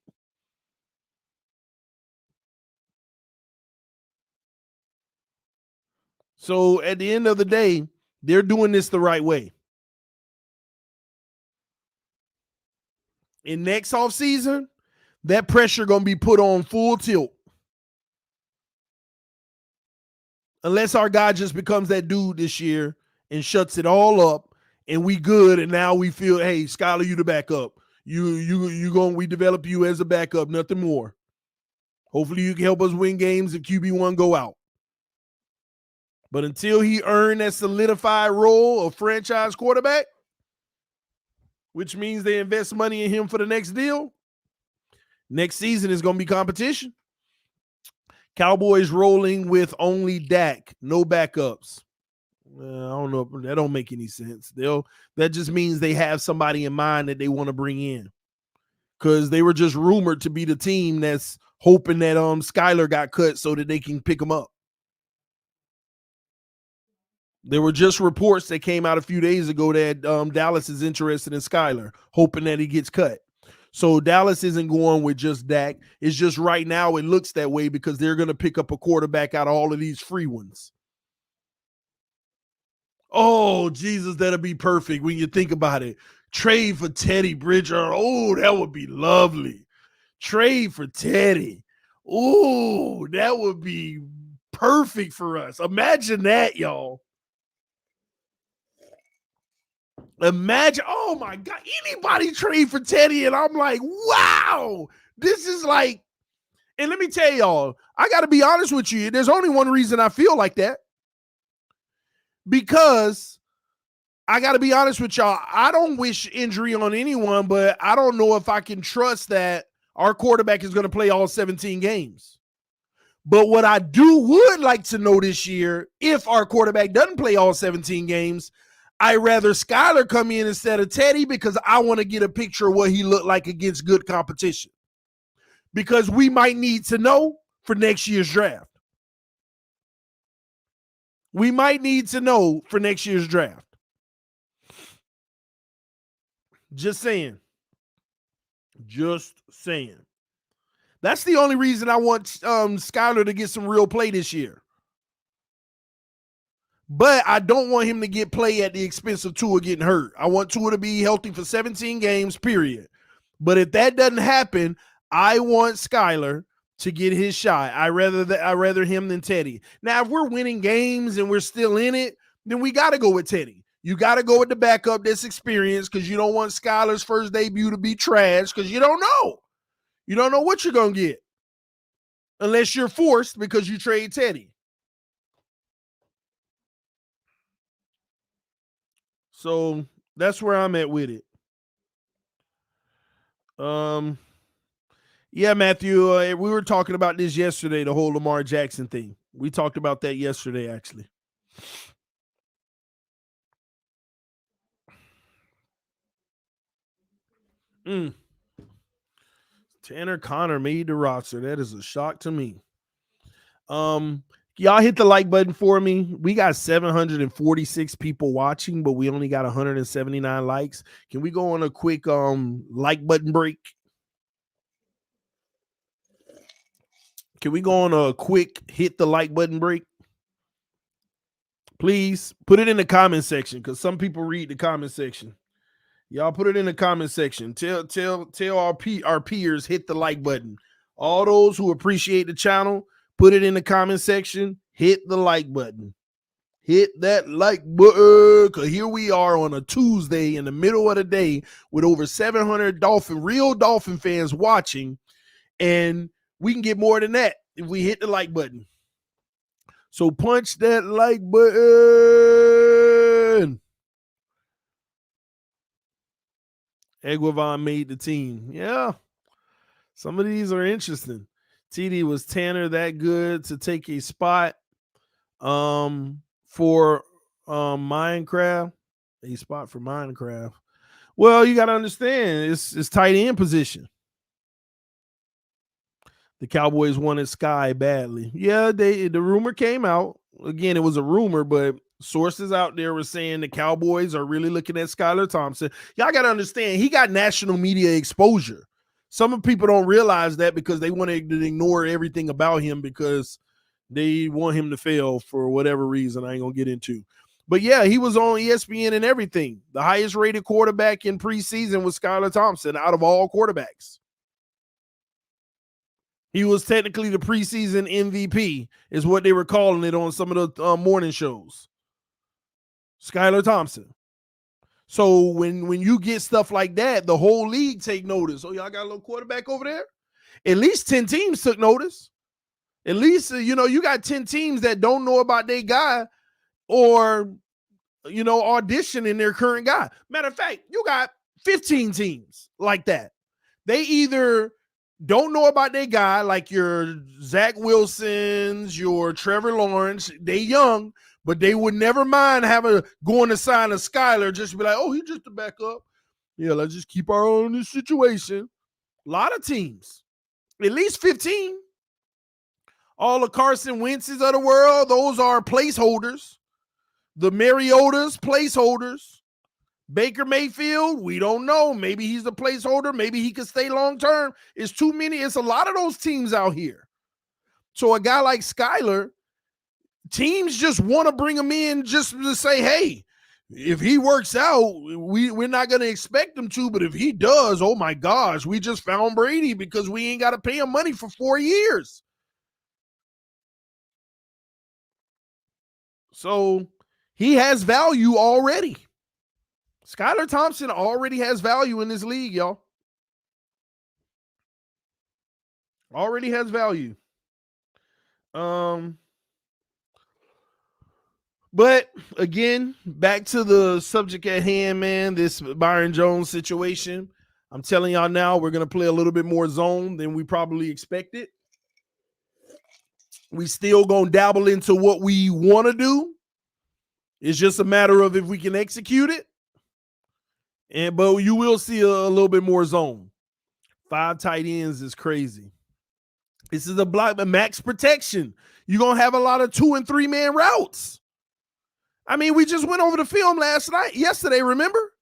So at the end of the day, they're doing this the right way. In next offseason, that pressure going to be put on full tilt. Unless our guy just becomes that dude this year and shuts it all up and we good, and now we feel, hey, Skylar, you the backup. We develop you as a backup, nothing more. Hopefully you can help us win games if QB1 go out. But until he earned that solidified role of franchise quarterback, which means they invest money in him for the next deal, next season is going to be competition. Cowboys rolling with only Dak, no backups. I don't know. That don't make any sense. That just means they have somebody in mind that they want to bring in, because they were just rumored to be the team that's hoping that Skylar got cut so that they can pick him up. There were just reports that came out a few days ago that Dallas is interested in Skylar, hoping that he gets cut. So Dallas isn't going with just Dak. It's just right now it looks that way because they're going to pick up a quarterback out of all of these free ones. Oh, Jesus, that'll be perfect when you think about it. Trade for Teddy Bridger. Oh, that would be lovely. Trade for Teddy. Oh, that would be perfect for us. Imagine that, y'all. Imagine, oh my God, anybody trade for Teddy, and I'm like, wow, this is like, and let me tell y'all, I got to be honest with you. There's only one reason I feel like that, because I got to be honest with y'all. I don't wish injury on anyone, but I don't know if I can trust that our quarterback is going to play all 17 games. But what I would like to know this year, if our quarterback doesn't play all 17 games, I'd rather Skyler come in instead of Teddy, because I want to get a picture of what he looked like against good competition. Because we might need to know for next year's draft. We might need to know for next year's draft. Just saying. Just saying. That's the only reason I want Skyler to get some real play this year. But I don't want him to get play at the expense of Tua getting hurt. I want Tua to be healthy for 17 games, period. But if that doesn't happen, I want Skyler to get his shot. I rather him than Teddy. Now, if we're winning games and we're still in it, then we got to go with Teddy. You got to go with the backup that's experienced, because you don't want Skyler's first debut to be trash, because you don't know. You don't know what you're going to get unless you're forced because you trade Teddy. So that's where I'm at with it. Yeah, Matthew, we were talking about this yesterday, the whole Lamar Jackson thing. We talked about that yesterday, actually. Tanner Connor made the roster. That is a shock to me. Y'all hit the like button for me. We got 746 people watching, but we only got 179 likes. Can we go on a quick like button break? Can we go on a quick hit the like button break? Please put it in the comment section, because some people read the comment section. Y'all put it in the comment section. Tell our peers, hit the like button. All those who appreciate the channel, put it in the comment section. Hit the like button. Hit that like button, because here we are on a Tuesday in the middle of the day with over 700 real Dolphin fans watching, and we can get more than that if we hit the like button. So punch that like button. Eguavon made the team. Yeah. Some of these are interesting. TD, was Tanner that good to take a spot for Minecraft? A spot for Minecraft. Well, you got to understand, it's tight end position. The Cowboys wanted Sky badly. Yeah, the rumor came out. Again, it was a rumor, but sources out there were saying the Cowboys are really looking at Skylar Thompson. Y'all got to understand, he got national media exposure. Some people don't realize that, because they want to ignore everything about him because they want him to fail for whatever reason I ain't going to get into. But yeah, he was on ESPN and everything. The highest rated quarterback in preseason was Skylar Thompson out of all quarterbacks. He was technically the preseason MVP, is what they were calling it on some of the morning shows. Skylar Thompson. So when you get stuff like that, the whole league take notice. Oh, y'all got a little quarterback over there? At least 10 teams took notice. At least, you got 10 teams that don't know about their guy or, auditioning their current guy. Matter of fact, you got 15 teams like that. They either don't know about their guy, like your Zach Wilsons, your Trevor Lawrence. They young, but they would never mind going to sign a Skyler, just be like, oh, he's just a backup. Yeah, let's just keep our own in this situation. A lot of teams, at least 15. All the Carson Wentz's of the world, those are placeholders. The Mariotas, placeholders. Baker Mayfield, we don't know. Maybe he's the placeholder. Maybe he could stay long term. It's too many. It's a lot of those teams out here. So a guy like Skyler, teams just want to bring him in just to say, hey, if he works out, we're not going to expect him to, but if he does, oh my gosh, we just found Brady because we ain't got to pay him money for 4 years. So he has value already. Skylar Thompson already has value in this league, y'all. Already has value. But again, back to the subject at hand, man, this Byron Jones situation. I'm telling y'all now, we're going to play a little bit more zone than we probably expected. We still going to dabble into what we want to do. It's just a matter of if we can execute it. But you will see a little bit more zone. 5 tight ends is crazy. This is a block, max protection. You're going to have a lot of 2 and 3 man routes. I mean, we just went over the film yesterday, remember?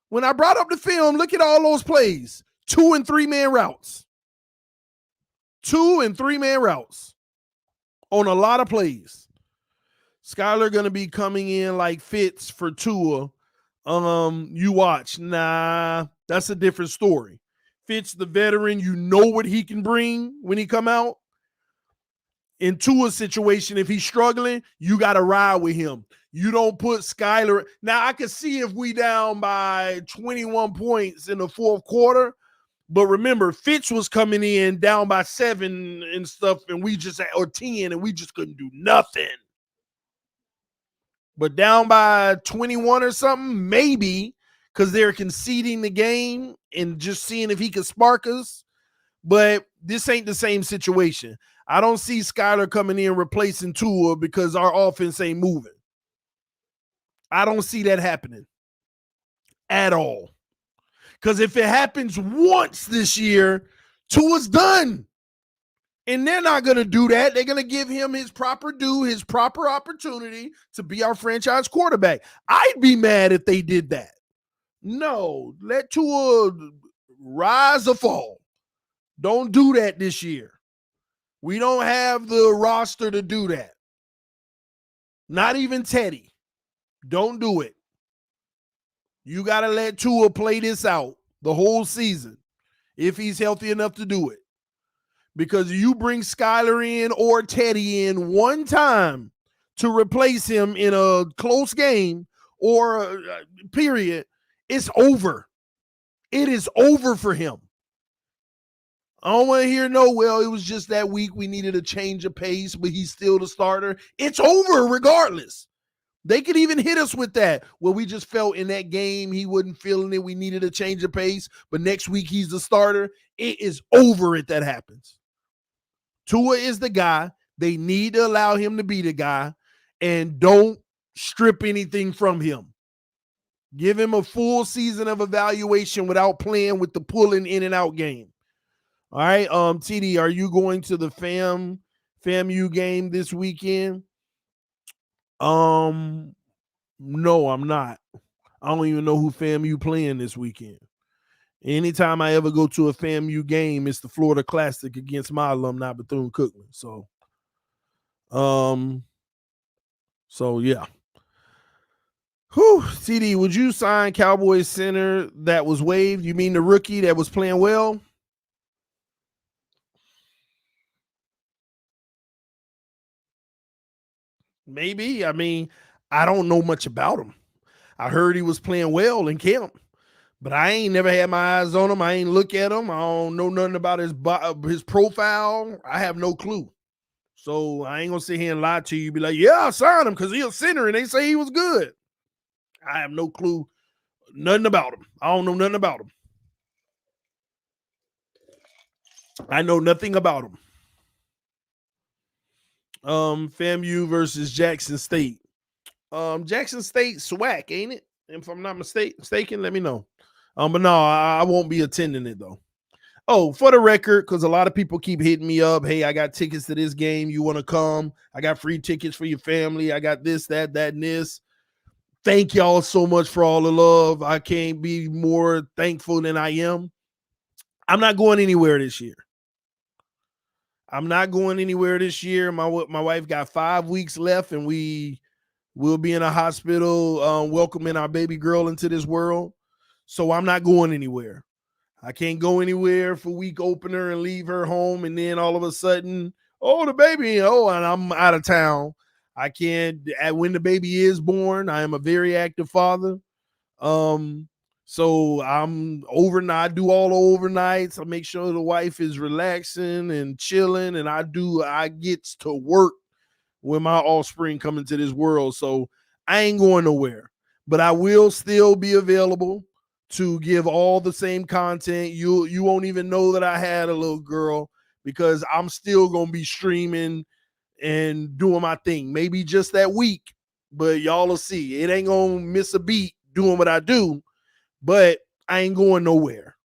When I brought up the film, look at all those plays. 2 and 3 man routes. 2 and 3 man routes on a lot of plays. Skylar going to be coming in like Fitz for Tua. You watch. Nah, that's a different story. Fitz, the veteran, you know what he can bring when he come out. In Tua's situation, if he's struggling, you got to ride with him. You don't put Skylar. Now, I can see if we down by 21 points in the fourth quarter, but remember, Fitz was coming in down by 7 and stuff, and or 10, and we just couldn't do nothing. But down by 21 or something, maybe, because they're conceding the game and just seeing if he can spark us. But this ain't the same situation. I don't see Skylar coming in replacing Tua because our offense ain't moving. I don't see that happening at all. Because if it happens once this year, Tua's done. And they're not going to do that. They're going to give him his proper due, his proper opportunity to be our franchise quarterback. I'd be mad if they did that. No, let Tua rise or fall. Don't do that this year. We don't have the roster to do that. Not even Teddy. Don't do it. You got to let Tua play this out the whole season if he's healthy enough to do it. Because you bring Skylar in or Teddy in one time to replace him in a close game or period, it's over. It is over for him. I don't want to hear well, it was just that week we needed a change of pace, but he's still the starter. It's over regardless. They could even hit us with that. Well, we just felt in that game he wasn't feeling it. We needed a change of pace, but next week he's the starter. It is over if that happens. Tua is the guy. They need to allow him to be the guy, and don't strip anything from him. Give him a full season of evaluation without playing with the pulling in and out game. All right, TD, are you going to the FAMU game this weekend? No, I'm not. I don't even know who FAMU playing this weekend. Anytime I ever go to a FAMU game, it's the Florida Classic against my alumni, Bethune-Cookman. So yeah. Whew, TD, would you sign Cowboys center that was waived? You mean the rookie that was playing well? Maybe. I mean, I don't know much about him. I heard he was playing well in camp, but I ain't never had my eyes on him. I ain't look at him. I don't know nothing about his profile. I have no clue. So I ain't going to sit here and lie to you. Be like, yeah, I signed him because he's a center and they say he was good. I have no clue. Nothing about him. I don't know nothing about him. I know nothing about him. FAMU versus Jackson State. Jackson State SWAC, ain't it? If I'm not mistaken, let me know. But no, I won't be attending it though. Oh, for the record, because a lot of people keep hitting me up. Hey, I got tickets to this game. You want to come? I got free tickets for your family. I got this, that, and this. Thank y'all so much for all the love. I can't be more thankful than I am. I'm not going anywhere this year. My wife got 5 weeks left, and we will be in a hospital welcoming our baby girl into this world. So I'm not going anywhere. I can't go anywhere for week opener and leave her home, and then all of a sudden, the baby, and I'm out of town. I can't. When the baby is born, I am a very active father. So I'm overnight, I do all the overnights. I make sure the wife is relaxing and chilling, and I get to work when my offspring come into this world. So I ain't going nowhere, but I will still be available to give all the same content. You won't even know that I had a little girl because I'm still gonna be streaming and doing my thing. Maybe just that week, but y'all will see. It ain't gonna miss a beat doing what I do, but I ain't going nowhere.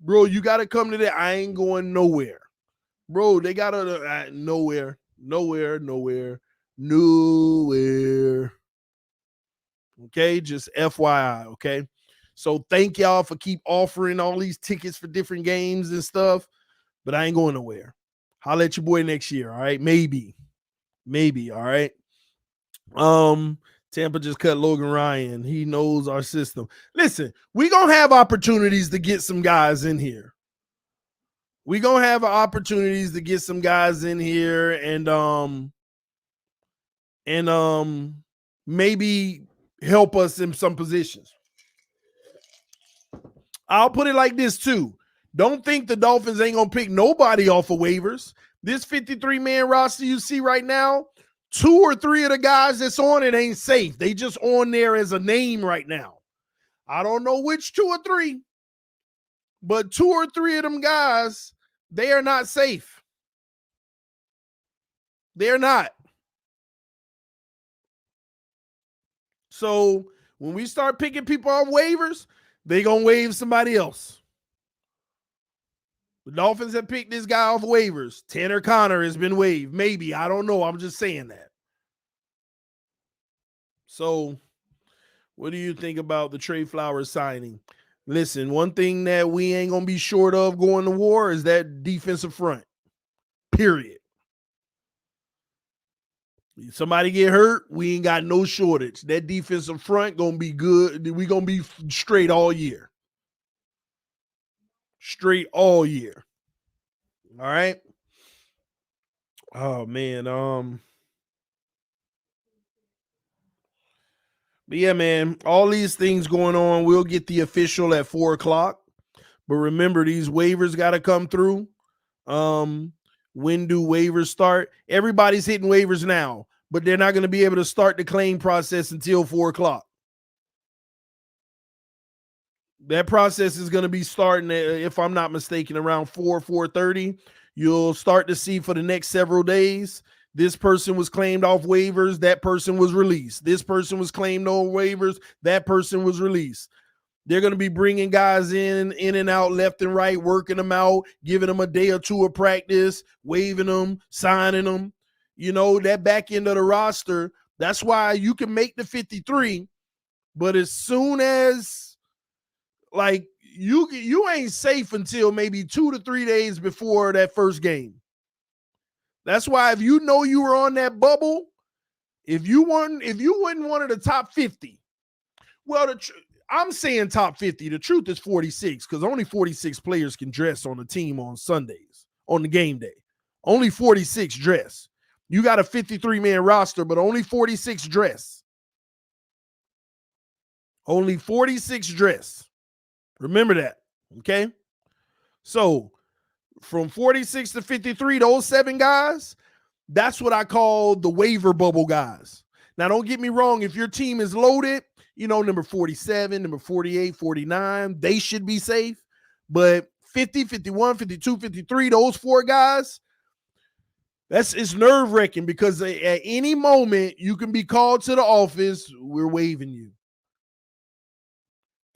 Bro, you gotta come to that. I ain't going nowhere. Bro, they gotta nowhere. Okay, just FYI, okay? So thank y'all for keep offering all these tickets for different games and stuff, but I ain't going nowhere. Holla at your boy next year, all right? Maybe, all right? Tampa just cut Logan Ryan. He knows our system. Listen, we gonna have opportunities to get some guys in here. We gonna have opportunities to get some guys in here and maybe help us in some positions. I'll put it like this too. Don't think the Dolphins ain't gonna pick nobody off of waivers. This 53-man roster you see right now, 2 or 3 of the guys that's on it ain't safe. They just on there as a name right now. I don't know which 2 or 3, but 2 or 3 of them guys, they are not safe. They're not. So when we start picking people off waivers, they gonna waive somebody else. The Dolphins have picked this guy off waivers. Tanner Connor has been waived. Maybe. I don't know. I'm just saying that. So what do you think about the Trey Flowers signing? Listen, one thing that we ain't going to be short of going to war is that defensive front. Period. Somebody get hurt, we ain't got no shortage. That defensive front going to be good. We going to be straight all year. Straight all year. All right. Oh man. But yeah, man, all these things going on. We'll get the official at 4:00. But remember, these waivers got to come through. When do waivers start? Everybody's hitting waivers now, but they're not going to be able to start the claim process until 4:00. That process is going to be starting, if I'm not mistaken, around 4:30. You'll start to see for the next several days. This person was claimed off waivers. That person was released. This person was claimed on waivers. That person was released. They're going to be bringing guys in and out, left and right, working them out, giving them a day or two of practice, waiving them, signing them. You know, that back end of the roster, that's why you can make the 53, but as soon as, like, you ain't safe until maybe 2 to 3 days before that first game. That's why if you know you were on that bubble, if you wasn't one of the top 50, well, I'm saying top 50. The truth is 46 because only 46 players can dress on the team on Sundays, on the game day. Only 46 dress. You got a 53-man roster, but only 46 dress. Only 46 dress. Remember that, okay? So from 46 to 53, those 7 guys, that's what I call the waiver bubble guys. Now, don't get me wrong. If your team is loaded, you know, number 47, number 48, 49, they should be safe. But 50, 51, 52, 53, those 4 guys, it's nerve-wracking because at any moment you can be called to the office, we're waiving you.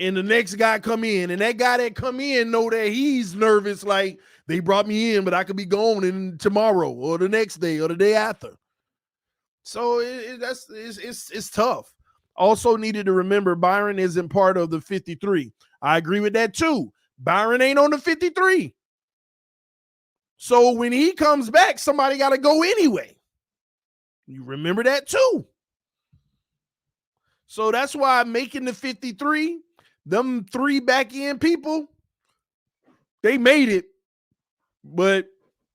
And the next guy come in, and that guy that come in know that he's nervous, like they brought me in, but I could be gone in tomorrow or the next day or the day after. So it's tough. Also needed to remember Byron isn't part of the 53. I agree with that too. Byron ain't on the 53. So when he comes back, somebody got to go anyway. You remember that too. So that's why making the 53, them 3 back end people, they made it, but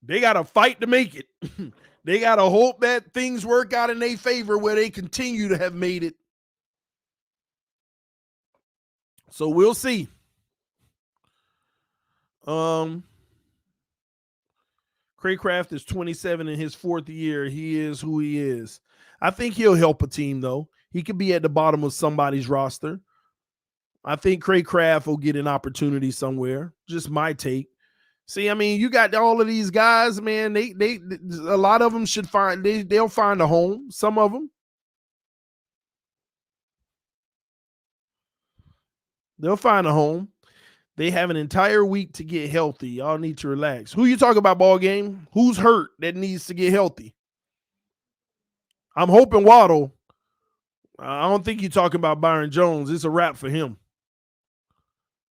they got to fight to make it. They got to hope that things work out in their favor where they continue to have made it. So we'll see. Craycraft is 27 in his 4th year. He is who he is. I think he'll help a team, though. He could be at the bottom of somebody's roster. I think Craycraft will get an opportunity somewhere. Just my take. See, I mean, you got all of these guys, man. They a lot of them should find they'll find a home. Some of them. They'll find a home. They have an entire week to get healthy. Y'all need to relax. Who you talking about, ball game? Who's hurt that needs to get healthy? I'm hoping Waddle. I don't think you're talking about Byron Jones. It's a wrap for him.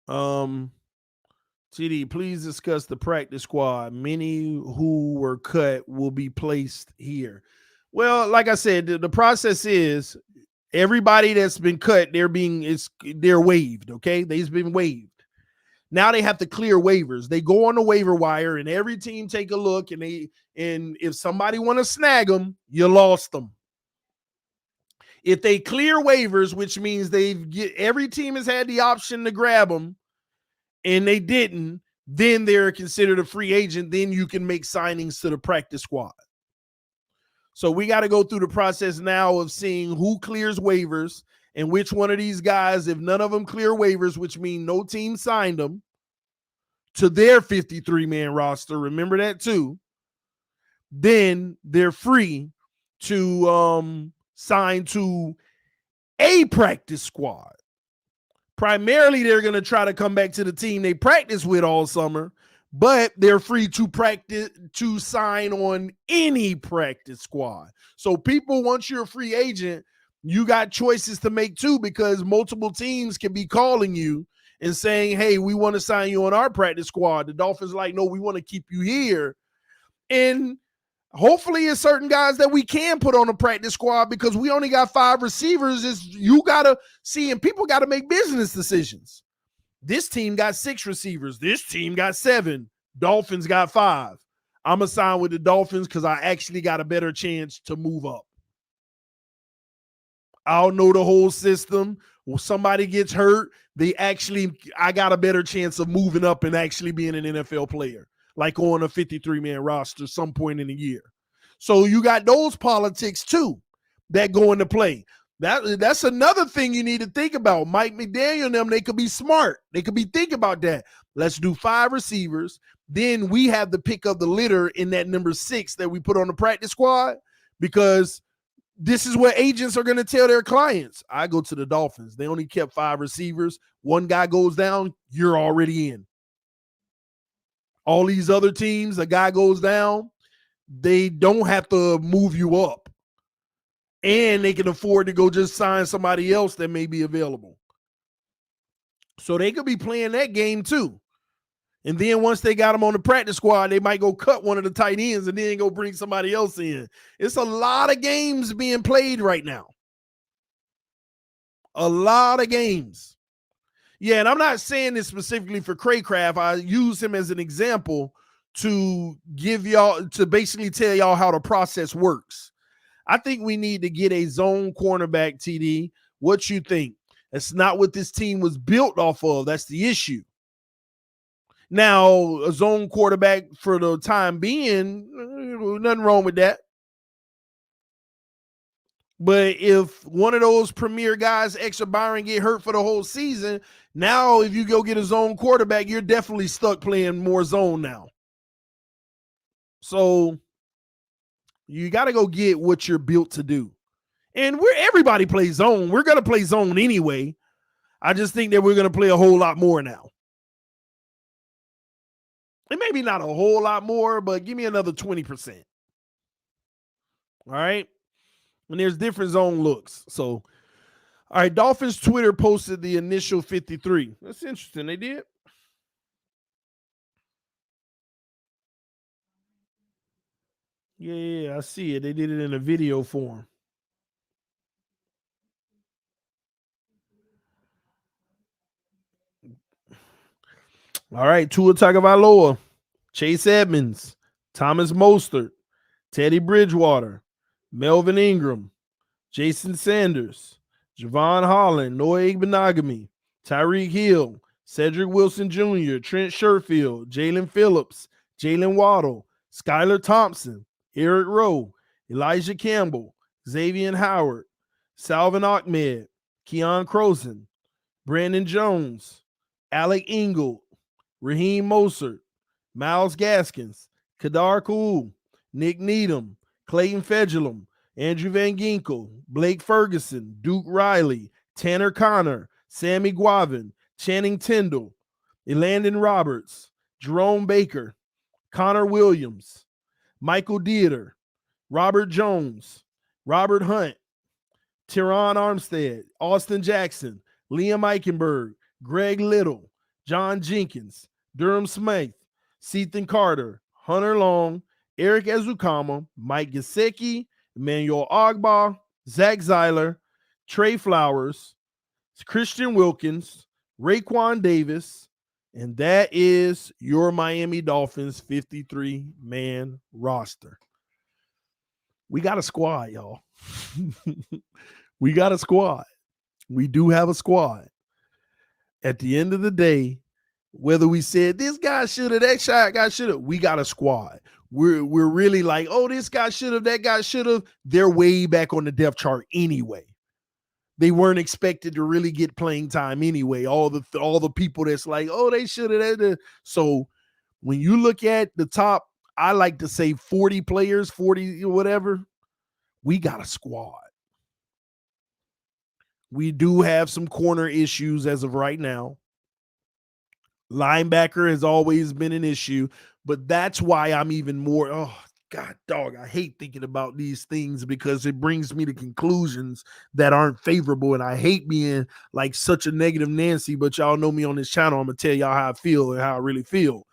TD, please discuss the practice squad. Many who were cut will be placed here. Well, like I said, the process is everybody that's been cut, they're waived. Okay, they've been waived. Now they have to clear waivers. They go on the waiver wire, and every team take a look, and if somebody want to snag them, you lost them. If they clear waivers, which means every team has had the option to grab them, and they didn't, then they're considered a free agent. Then you can make signings to the practice squad. So we got to go through the process now of seeing who clears waivers and which one of these guys, if none of them clear waivers, which means no team signed them to their 53-man roster, remember that too, then they're free to sign to a practice squad. Primarily, they're going to try to come back to the team they practice with all summer, but they're free to sign on any practice squad. So people, once you're a free agent, you got choices to make too, because multiple teams can be calling you and saying, hey, we want to sign you on our practice squad. The Dolphins like, no, we want to keep you here. And hopefully it's certain guys that we can put on a practice squad, because we only got 5 receivers. You got to see, and people got to make business decisions. This team got 6 receivers. This team got 7. Dolphins got 5. I'm going to sign with the Dolphins because I actually got a better chance to move up. I'll know the whole system. When somebody gets hurt, I got a better chance of moving up and actually being an NFL player, like on a 53-man roster some point in the year. So you got those politics too that go into play. That's another thing you need to think about. Mike McDaniel and them, they could be smart. They could be thinking about that. Let's do 5 receivers. Then we have the pick of the litter in that number 6 that we put on the practice squad, because this is what agents are going to tell their clients. I go to the Dolphins. They only kept 5 receivers. One guy goes down, you're already in. All these other teams, a guy goes down, they don't have to move you up. And they can afford to go just sign somebody else that may be available. So they could be playing that game too. And then once they got them on the practice squad, they might go cut one of the tight ends and then go bring somebody else in. It's a lot of games being played right now. A lot of games. Yeah, and I'm not saying this specifically for Craycraft. I use him as an example to give y'all, to basically tell y'all how the process works. I think we need to get a zone cornerback, TD. What you think? That's not what this team was built off of. That's the issue. Now, a zone quarterback for the time being, nothing wrong with that. But if one of those premier guys, extra Byron, get hurt for the whole season, now if you go get a zone quarterback, you're definitely stuck playing more zone now. So you got to go get what you're built to do. And everybody plays zone. We're going to play zone anyway. I just think that we're going to play a whole lot more now. And maybe not a whole lot more, but give me another 20%. All right. And there's different zone looks. So, all right, Dolphins Twitter posted the initial 53. That's interesting. They did. Yeah, I see it. They did it in a video form. All right, Tua Tagovailoa, Chase Edmonds, Thomas Mostert, Teddy Bridgewater, Melvin Ingram, Jason Sanders, Javon Holland, Noah Igbenogany, Tyreek Hill, Cedric Wilson Jr., Trent Sherfield, Jalen Phillips, Jalen Waddle, Skylar Thompson, Eric Rowe, Elijah Campbell, Xavier Howard, Salvin Ahmed, Keon Croson, Brandon Jones, Alec Ingold, Raheem Mostert, Miles Gaskins, Kadar Kul, Nick Needham, Clayton Fedulum, Andrew Van Ginkel, Blake Ferguson, Duke Riley, Tanner Connor, Sammy Guavin, Channing Tindall, Elandon Roberts, Jerome Baker, Connor Williams, Michael Dieter, Robert Jones, Robert Hunt, Teron Armstead, Austin Jackson, Liam Eichenberg, Greg Little, John Jenkins, Durham Smith, Sethan Carter, Hunter Long, Eric Ezukama, Mike Gesicki, Emmanuel Ogba, Zach Zeiler, Trey Flowers, Christian Wilkins, Raekwon Davis, and that is your Miami Dolphins 53-man roster. We got a squad, y'all. We got a squad. We do have a squad. At the end of the day, whether we said this guy should have, that guy should have, we got a squad. We're really like, oh, this guy should have, that guy should have. They're way back on the depth chart anyway. They weren't expected to really get playing time anyway. All the people that's like, oh, they should have. So when you look at the top, I like to say 40 players, 40 whatever, we got a squad. We do have some corner issues as of right now. Linebacker has always been an issue, but that's why I'm even more, oh, God, dog, I hate thinking about these things because it brings me to conclusions that aren't favorable, and I hate being like such a negative Nancy, but y'all know me on this channel. I'm going to tell y'all how I feel and how I really feel.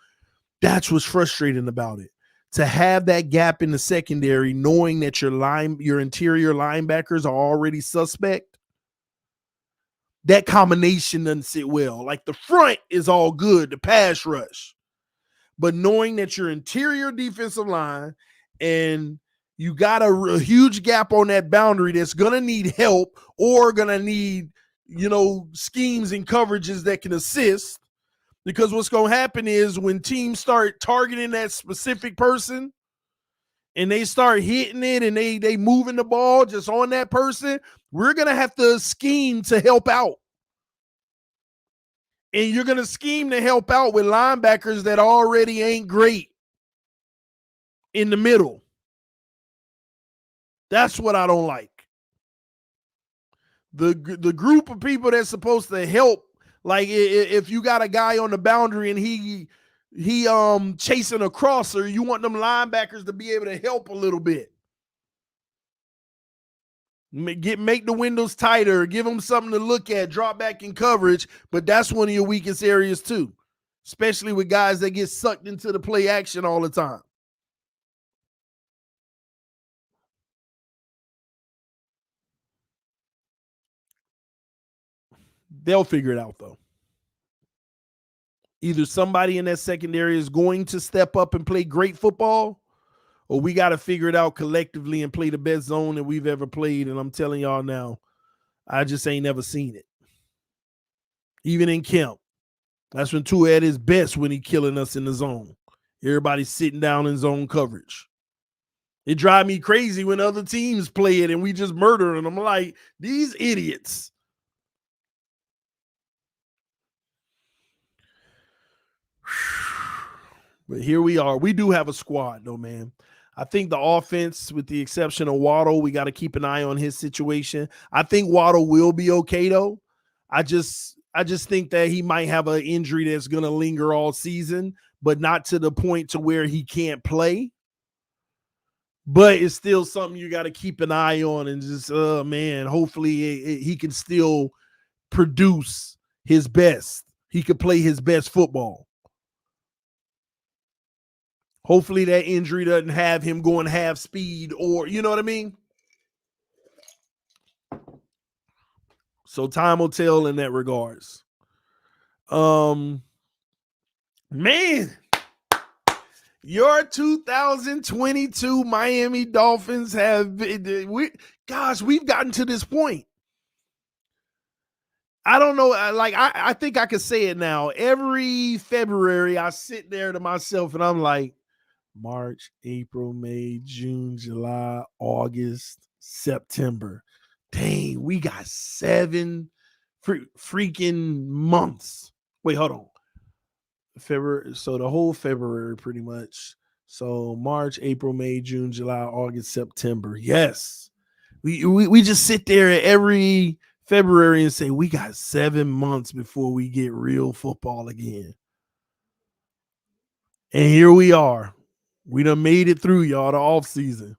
That's what's frustrating about it. To have that gap in the secondary, knowing that your interior linebackers are already suspect, that combination doesn't sit well. Like the front is all good, the pass rush. But knowing that your interior defensive line and you got a huge gap on that boundary that's going to need help or going to need, schemes and coverages that can assist. Because what's going to happen is when teams start targeting that specific person and they start hitting it and they moving the ball just on that person, we're going to have to scheme to help out. And you're going to scheme to help out with linebackers that already ain't great in the middle. That's what I don't like. The group of people that's supposed to help, like if you got a guy on the boundary and he chasing a crosser, you want them linebackers to be able to help a little bit. Make the windows tighter, give them something to look at, drop back in coverage, but that's one of your weakest areas too, especially with guys that get sucked into the play action all the time. They'll figure it out though. Either somebody in that secondary is going to step up and play great football, or we got to figure it out collectively and play the best zone that we've ever played. And I'm telling y'all now, I just ain't never seen it. Even in camp, that's when Tua at his best when he killing us in the zone. Everybody's sitting down in zone coverage. It drives me crazy when other teams play it and we just murder them. I'm like, these idiots. But here we are. We do have a squad, though, man. I think the offense, with the exception of Waddle, we got to keep an eye on his situation. I think Waddle will be okay, though. I just think that he might have an injury that's going to linger all season, but not to the point to where he can't play. But it's still something you got to keep an eye on and just, hopefully he can still produce his best. He could play his best football. Hopefully that injury doesn't have him going half speed or, you know what I mean? So time will tell in that regards. Man, your 2022 Miami Dolphins have been, we've gotten to this point. I don't know. I think I could say it now. Every February, I sit there to myself and I'm like, March, April, May, June, July, August, September. Dang, we got 7 freaking months. Wait, hold on. February. So the whole February, pretty much. So March, April, May, June, July, August, September. Yes, we just sit there every February and say we got 7 months before we get real football again. And here we are. We done made it through, y'all, the off season.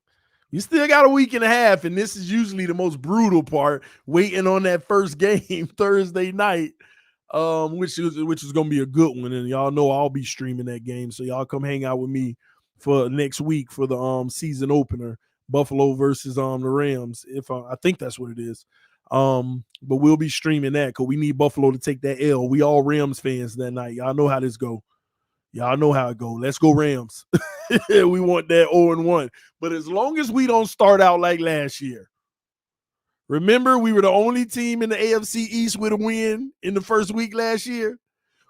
You still got a week and a half, and this is usually the most brutal part, waiting on that first game Thursday night, which is gonna be a good one. And y'all know I'll be streaming that game, so y'all come hang out with me for next week for the season opener, Buffalo versus the Rams. If I think that's what it is. But we'll be streaming that because we need Buffalo to take that L. We all Rams fans that night. Y'all know how this go. Y'all know how it go. Let's go Rams. We want that 0-1. But as long as we don't start out like last year. Remember, we were the only team in the AFC East with a win in the first week last year.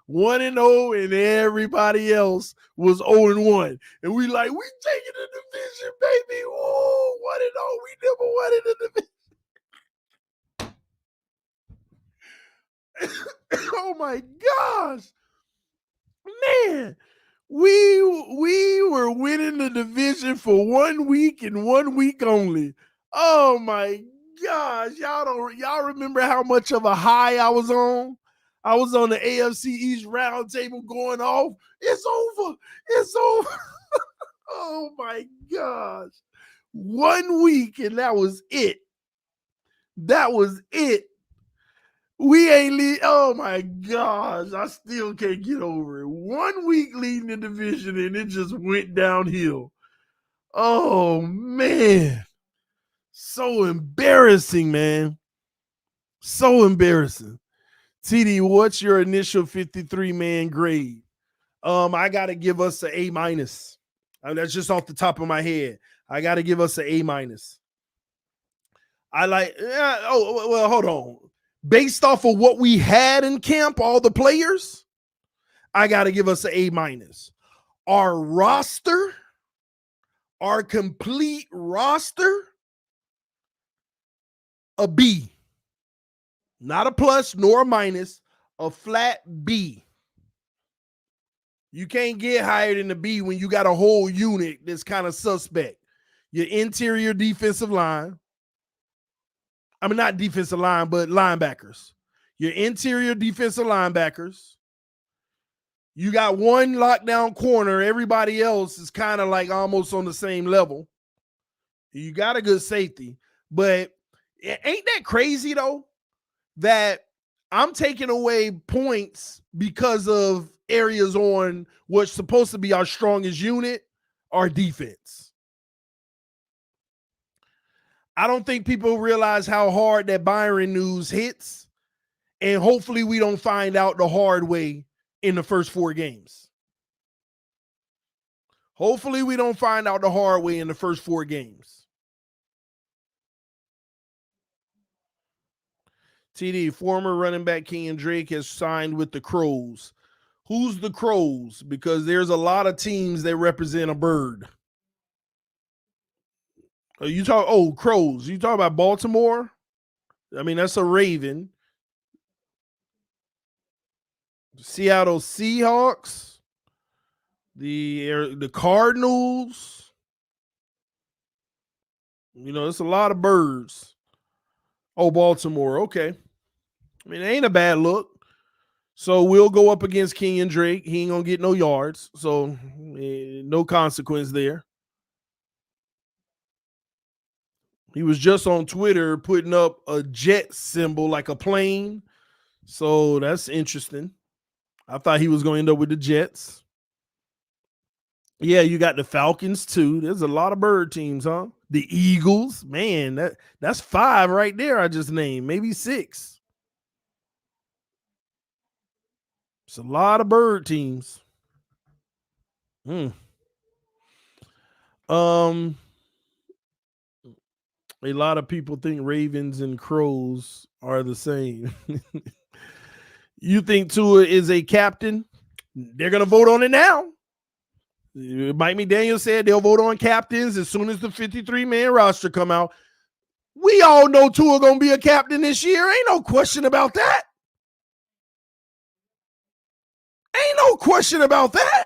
1-0, and everybody else was 0-1. And we like, we taking the division, baby. Whoa, 1-0. We never won in the division. Oh my gosh. Man. We were winning the division for 1 week and 1 week only. Oh my gosh. Y'all remember how much of a high I was on? I was on the AFC East round table going off. It's over. It's over. Oh my gosh. 1 week and that was it. That was it. We ain't lead. Oh my gosh, I still can't get over it. 1 week leading the division and it just went downhill. Oh man, so embarrassing, man. So embarrassing. TD, what's your initial 53-man grade? I gotta give us an A minus. That's just off the top of my head. I gotta give us an A minus. I like. Oh well, hold on. Based off of what we had in camp, all the players, I got to give us an A minus. Our roster, our complete roster, a B. Not a plus nor a minus, a flat B. You can't get higher than a B when you got a whole unit that's kind of suspect. Your interior defensive line, I mean, not defensive line, but linebackers. Your interior defensive linebackers. You got one lockdown corner. Everybody else is kind of like almost on the same level. You got a good safety. But ain't that crazy, though, that I'm taking away points because of areas on what's supposed to be our strongest unit, our defense. I don't think people realize how hard that Byron news hits. And hopefully we don't find out the hard way in the first 4 games. Hopefully we don't find out the hard way in the first 4 games. TD, former running back Kenyon Drake has signed with the Crows. Who's the Crows? Because there's a lot of teams that represent a bird. Crows. You talk about Baltimore? I mean, that's a Raven. Seattle Seahawks. The Cardinals. You know, it's a lot of birds. Oh, Baltimore. Okay. I mean, it ain't a bad look. So we'll go up against Kenyon Drake. He ain't going to get no yards. So no consequence there. He was just on Twitter putting up a jet symbol like a plane. So that's interesting. I thought he was going to end up with the Jets. Yeah, you got the Falcons too. There's a lot of bird teams, huh? The Eagles. Man, that's 5 right there I just named. Maybe 6. It's a lot of bird teams. A lot of people think Ravens and Crows are the same. You think Tua is a captain? They're going to vote on it now. Mike McDaniel said they'll vote on captains as soon as the 53-man roster come out. We all know Tua going to be a captain this year. Ain't no question about that. Ain't no question about that.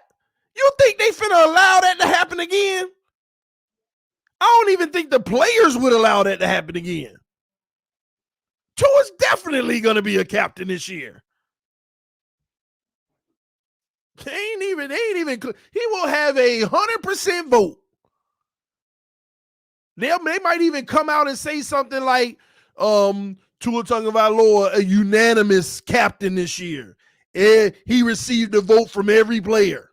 You think they finna allow that to happen again? I don't even think the players would allow that to happen again. Tua's definitely going to be a captain this year. They ain't even. He will have a 100% vote. They might even come out and say something like, Tua Tagovailoa, a unanimous captain this year. And he received a vote from every player.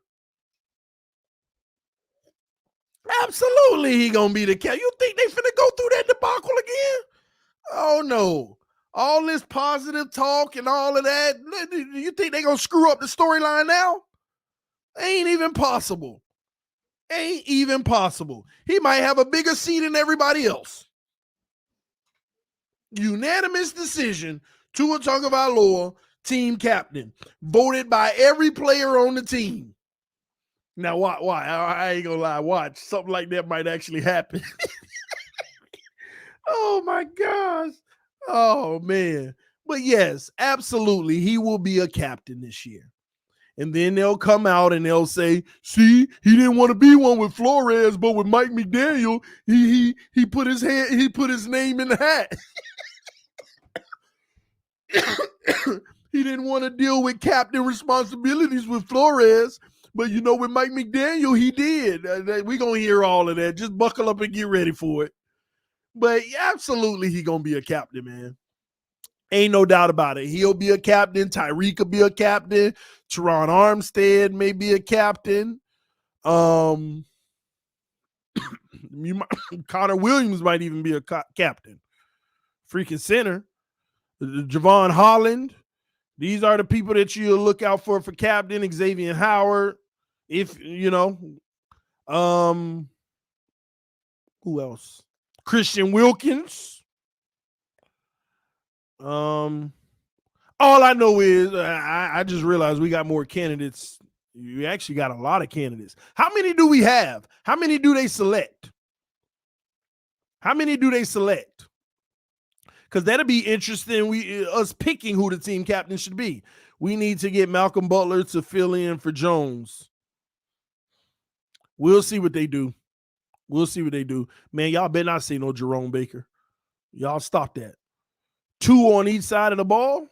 Absolutely, he gonna be the captain. You think they finna go through that debacle again? Oh no. All this positive talk and all of that. You think they gonna screw up the storyline now? Ain't even possible. Ain't even possible. He might have a bigger seat than everybody else. Unanimous decision. Tua Tagovailoa, team captain, voted by every player on the team. Now, why? I ain't gonna lie. Watch, something like that might actually happen. Oh my gosh. Oh man. But yes, absolutely, he will be a captain this year. And then they'll come out and they'll say, see, he didn't want to be one with Flores, but with Mike McDaniel, he put his name in the hat. He didn't want to deal with captain responsibilities with Flores, but with Mike McDaniel, he did. We're going to hear all of that. Just buckle up and get ready for it. But absolutely, he going to be a captain, man. Ain't no doubt about it. He'll be a captain. Tyreek will be a captain. Teron Armstead may be a captain. Connor Williams might even be a captain. Freaking center. Javon Holland. These are the people that you look out for captain. Xavier Howard. If who else? Christian Wilkins. All I know is I just realized we got more candidates. You actually got a lot of candidates. How many do we have? How many do they select? Because that'll be interesting. Us picking who the team captain should be. We need to get Malcolm Butler to fill in for Jones. We'll see what they do. Man, y'all better not say no Jerome Baker. Y'all stop that. 2 on each side of the ball?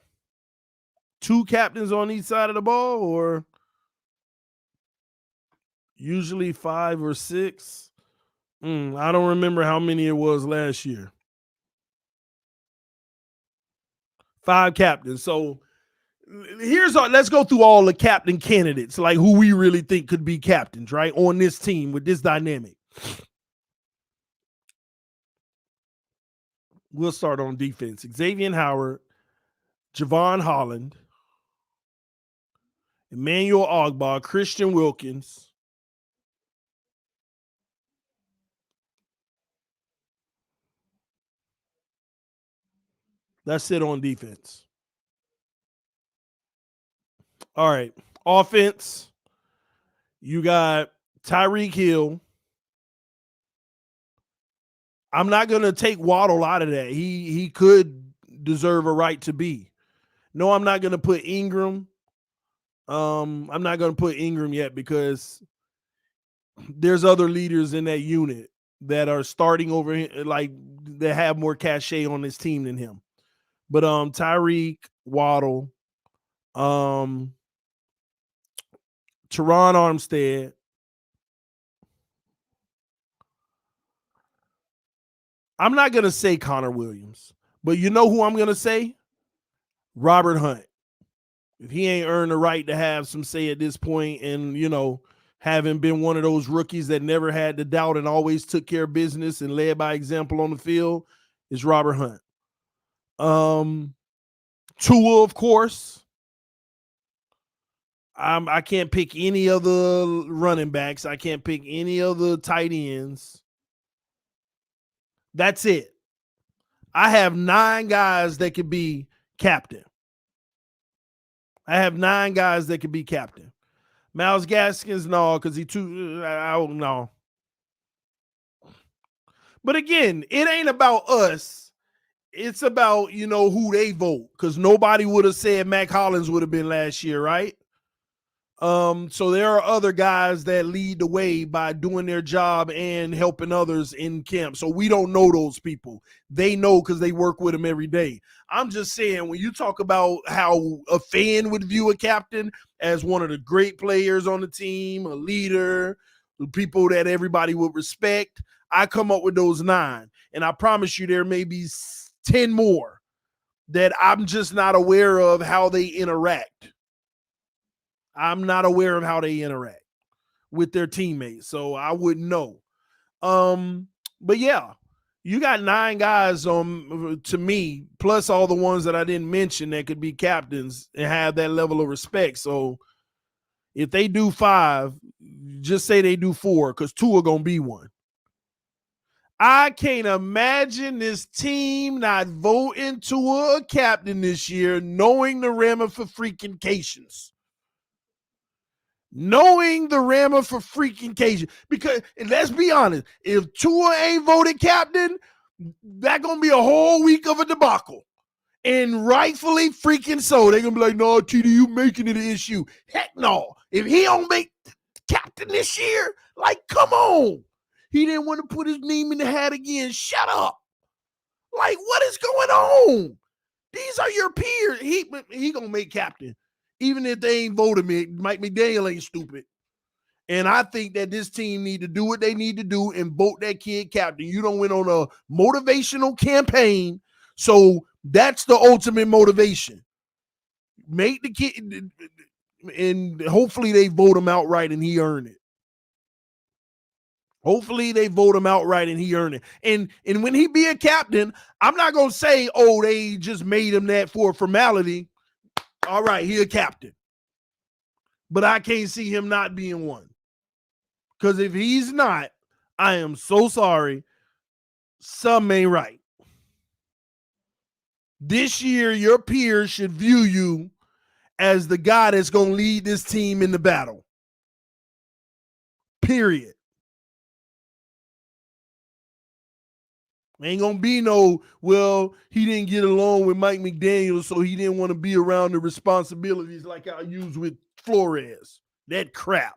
2 captains on each side of the ball, or usually 5 or 6? I don't remember how many it was last year. 5 captains. So let's go through all the captain candidates, like who we really think could be captains, right? On this team with this dynamic. We'll start on defense. Xavier Howard, Javon Holland, Emmanuel Ogbah, Christian Wilkins. That's it on defense. All right. Offense. You got Tyreek Hill. I'm not going to take Waddle out of that. He could deserve a right to be. No, I'm not going to put Ingram. I'm not going to put Ingram yet because there's other leaders in that unit that are starting over here, like that have more cachet on this team than him. But Tyreek, Waddle, Teron Armstead. I'm not going to say Connor Williams, but you know who I'm going to say? Robert Hunt. If he ain't earned the right to have some say at this point and, having been one of those rookies that never had the doubt and always took care of business and led by example on the field, is Robert Hunt. Tua, of course. I can't pick any other running backs. I can't pick any other tight ends. That's it. I have 9 guys that could be captain. I have 9 guys that could be captain. Miles Gaskins, no, because he too. I don't know. But again, it ain't about us. It's about, who they vote. Because nobody would have said Mac Hollins would have been last year, right? So there are other guys that lead the way by doing their job and helping others in camp. So we don't know those people. They know because they work with them every day. I'm just saying, when you talk about how a fan would view a captain as one of the great players on the team, a leader, people that everybody would respect, I come up with those 9. And I promise you there may be 10 more that I'm just not aware of how they interact. I'm not aware of how they interact with their teammates, so I wouldn't know. But yeah, you got 9 guys to me, plus all the ones that I didn't mention that could be captains and have that level of respect. So if they do 5, just say they do 4, because 2 are gonna be one. I can't imagine this team not voting to a captain this year, knowing the ramifications. Knowing the ramifications. Because let's be honest, if Tua ain't voted captain, that's gonna be a whole week of a debacle. And rightfully freaking so. They're gonna be like, no, TD, you making it an issue. Heck no. If he don't make captain this year, like, come on. He didn't want to put his name in the hat again. Shut up. Like, what is going on? These are your peers. He gonna make captain. Even if they ain't voted me, Mike McDaniel ain't stupid. And I think that this team need to do what they need to do and vote that kid captain. You don't went on a motivational campaign, so that's the ultimate motivation. Make the kid, and hopefully they vote him outright and he earned it. Hopefully they vote him outright and he earned it. And when he be a captain, I'm not going to say, oh, they just made him that for a formality. All right, he a captain. But I can't see him not being one. Because if he's not, I am so sorry. Something ain't right. This year, your peers should view you as the guy that's going to lead this team in the battle. Period. Ain't gonna be no, well, he didn't get along with Mike McDaniel, so he didn't want to be around the responsibilities like I used with Flores. That crap.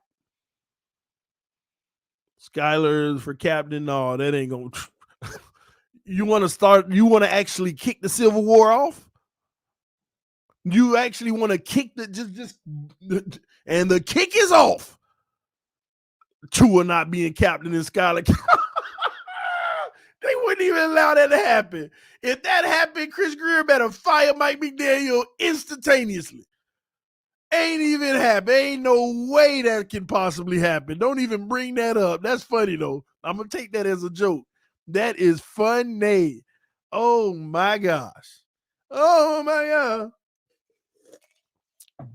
Skyler for captain, no, that ain't gonna. You want to actually kick the Civil War off? You actually want to kick and the kick is off. Tua not being captain in Skyler. They wouldn't even allow that to happen. If that happened, Chris Greer better fire Mike McDaniel instantaneously. Ain't even happen. Ain't no way that can possibly happen. Don't even bring that up. That's funny, though. I'm going to take that as a joke. That is funny. Oh, my gosh. Oh, my God.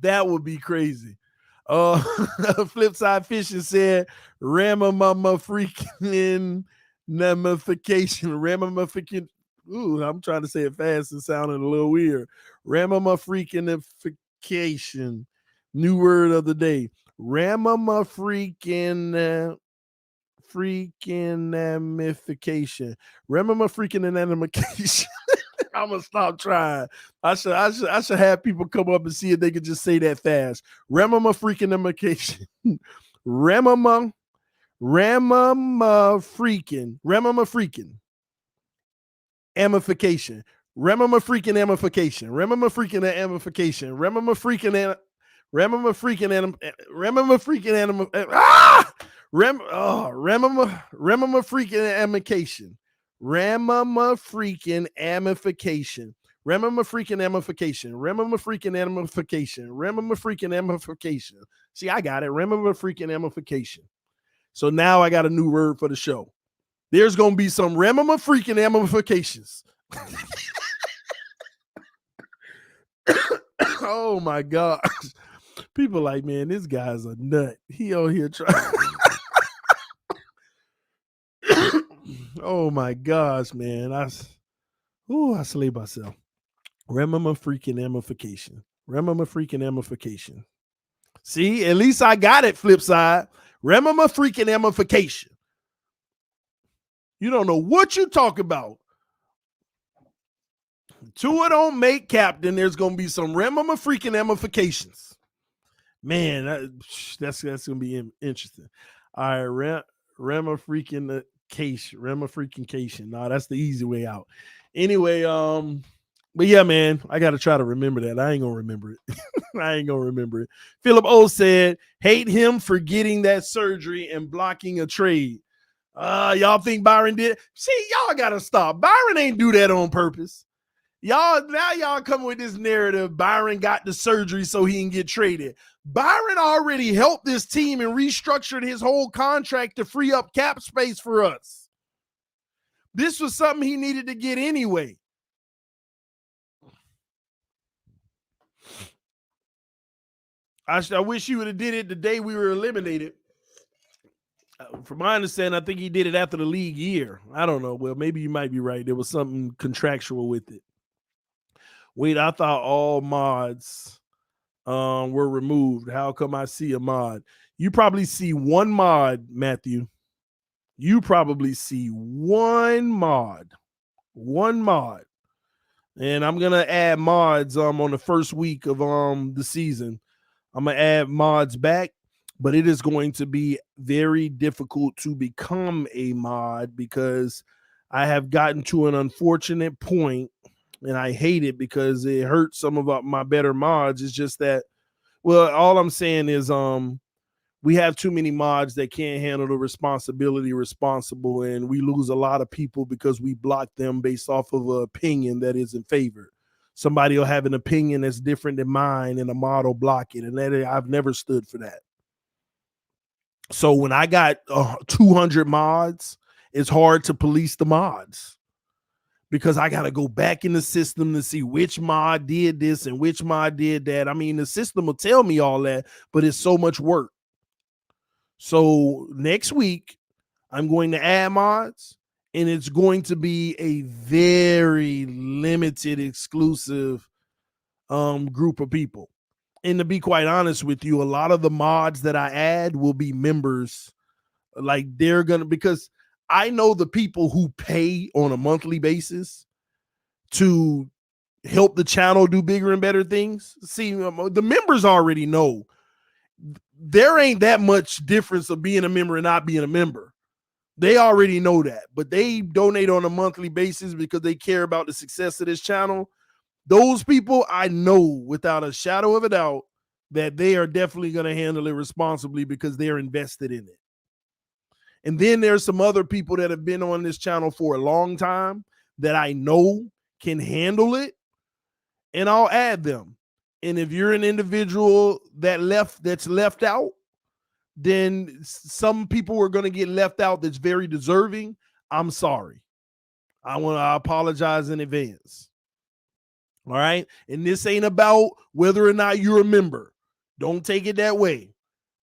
That would be crazy. Flipside Fishing said, Ramamama freaking ramification. Ooh, I'm trying to say it fast and sounding a little weird. Ramification. New word of the day. Ramification. Ramification. Ramification. I'm gonna stop trying. I should have people come up and see if they could just say that fast. Ramification. Ramama freaking amification. Remama freaking amification. Remama freaking amification. Remama freaking amification. Remama freaking amification. Remama freaking amification. Remama freaking amification. Remama freaking amification. Remama freaking amification. See, I got it. Remama freaking amification. So now I got a new word for the show. There's going to be some remama freaking amifications. Oh my gosh. People like, man, this guy's a nut. He out here trying. Oh my gosh, man. I slay myself. Remama freaking amification. Remema freaking emification. See, at least I got it, flip side. Remema freaking emification. You don't know what you talk about. Tua don't make captain. There's going to be some Remema freaking emifications. Man, that's going to be interesting. All right, Rema freaking cation. No, that's the easy way out. Anyway, but yeah, man, I got to try to remember that. I ain't going to remember it. Philip O said, hate him for getting that surgery and blocking a trade. Y'all think Byron did? See, y'all got to stop. Byron ain't do that on purpose. Y'all come with this narrative. Byron got the surgery so he can get traded. Byron already helped this team and restructured his whole contract to free up cap space for us. This was something he needed to get anyway. I wish you would have did it the day we were eliminated. From my understanding, I think he did it after the league year. I don't know. Well, maybe you might be right. There was something contractual with it. Wait, I thought all mods were removed. How come I see a mod? You probably see one mod, Matthew. You probably see one mod. And I'm going to add mods on the first week of the season. I'm going to add mods back, but it is going to be very difficult to become a mod because I have gotten to an unfortunate point, and I hate it because it hurts some of my better mods. It's just that, well, all I'm saying is we have too many mods that can't handle the responsibility responsible, and we lose a lot of people because we block them based off of an opinion that isn't favored. Somebody will have an opinion that's different than mine, and a mod will block it, and I've never stood for that. So when I got 200 mods, it's hard to police the mods because I got to go back in the system to see which mod did this and which mod did that. I mean, the system will tell me all that, but it's so much work. So next week, I'm going to add mods, and it's going to be a very limited, exclusive group of people. And to be quite honest with you, a lot of the mods that I add will be members. Like they're going to, because I know the people who pay on a monthly basis to help the channel do bigger and better things. See, the members already know there ain't that much difference of being a member and not being a member. They already know that, but they donate on a monthly basis because they care about the success of this channel. Those people, I know without a shadow of a doubt that they are definitely going to handle it responsibly because they're invested in it. And then there's some other people that have been on this channel for a long time that I know can handle it, and I'll add them. And if you're an individual that's left out, then some people are going to get left out that's very deserving. I'm sorry. I apologize in advance. All right. And this ain't about whether or not you're a member. Don't take it that way.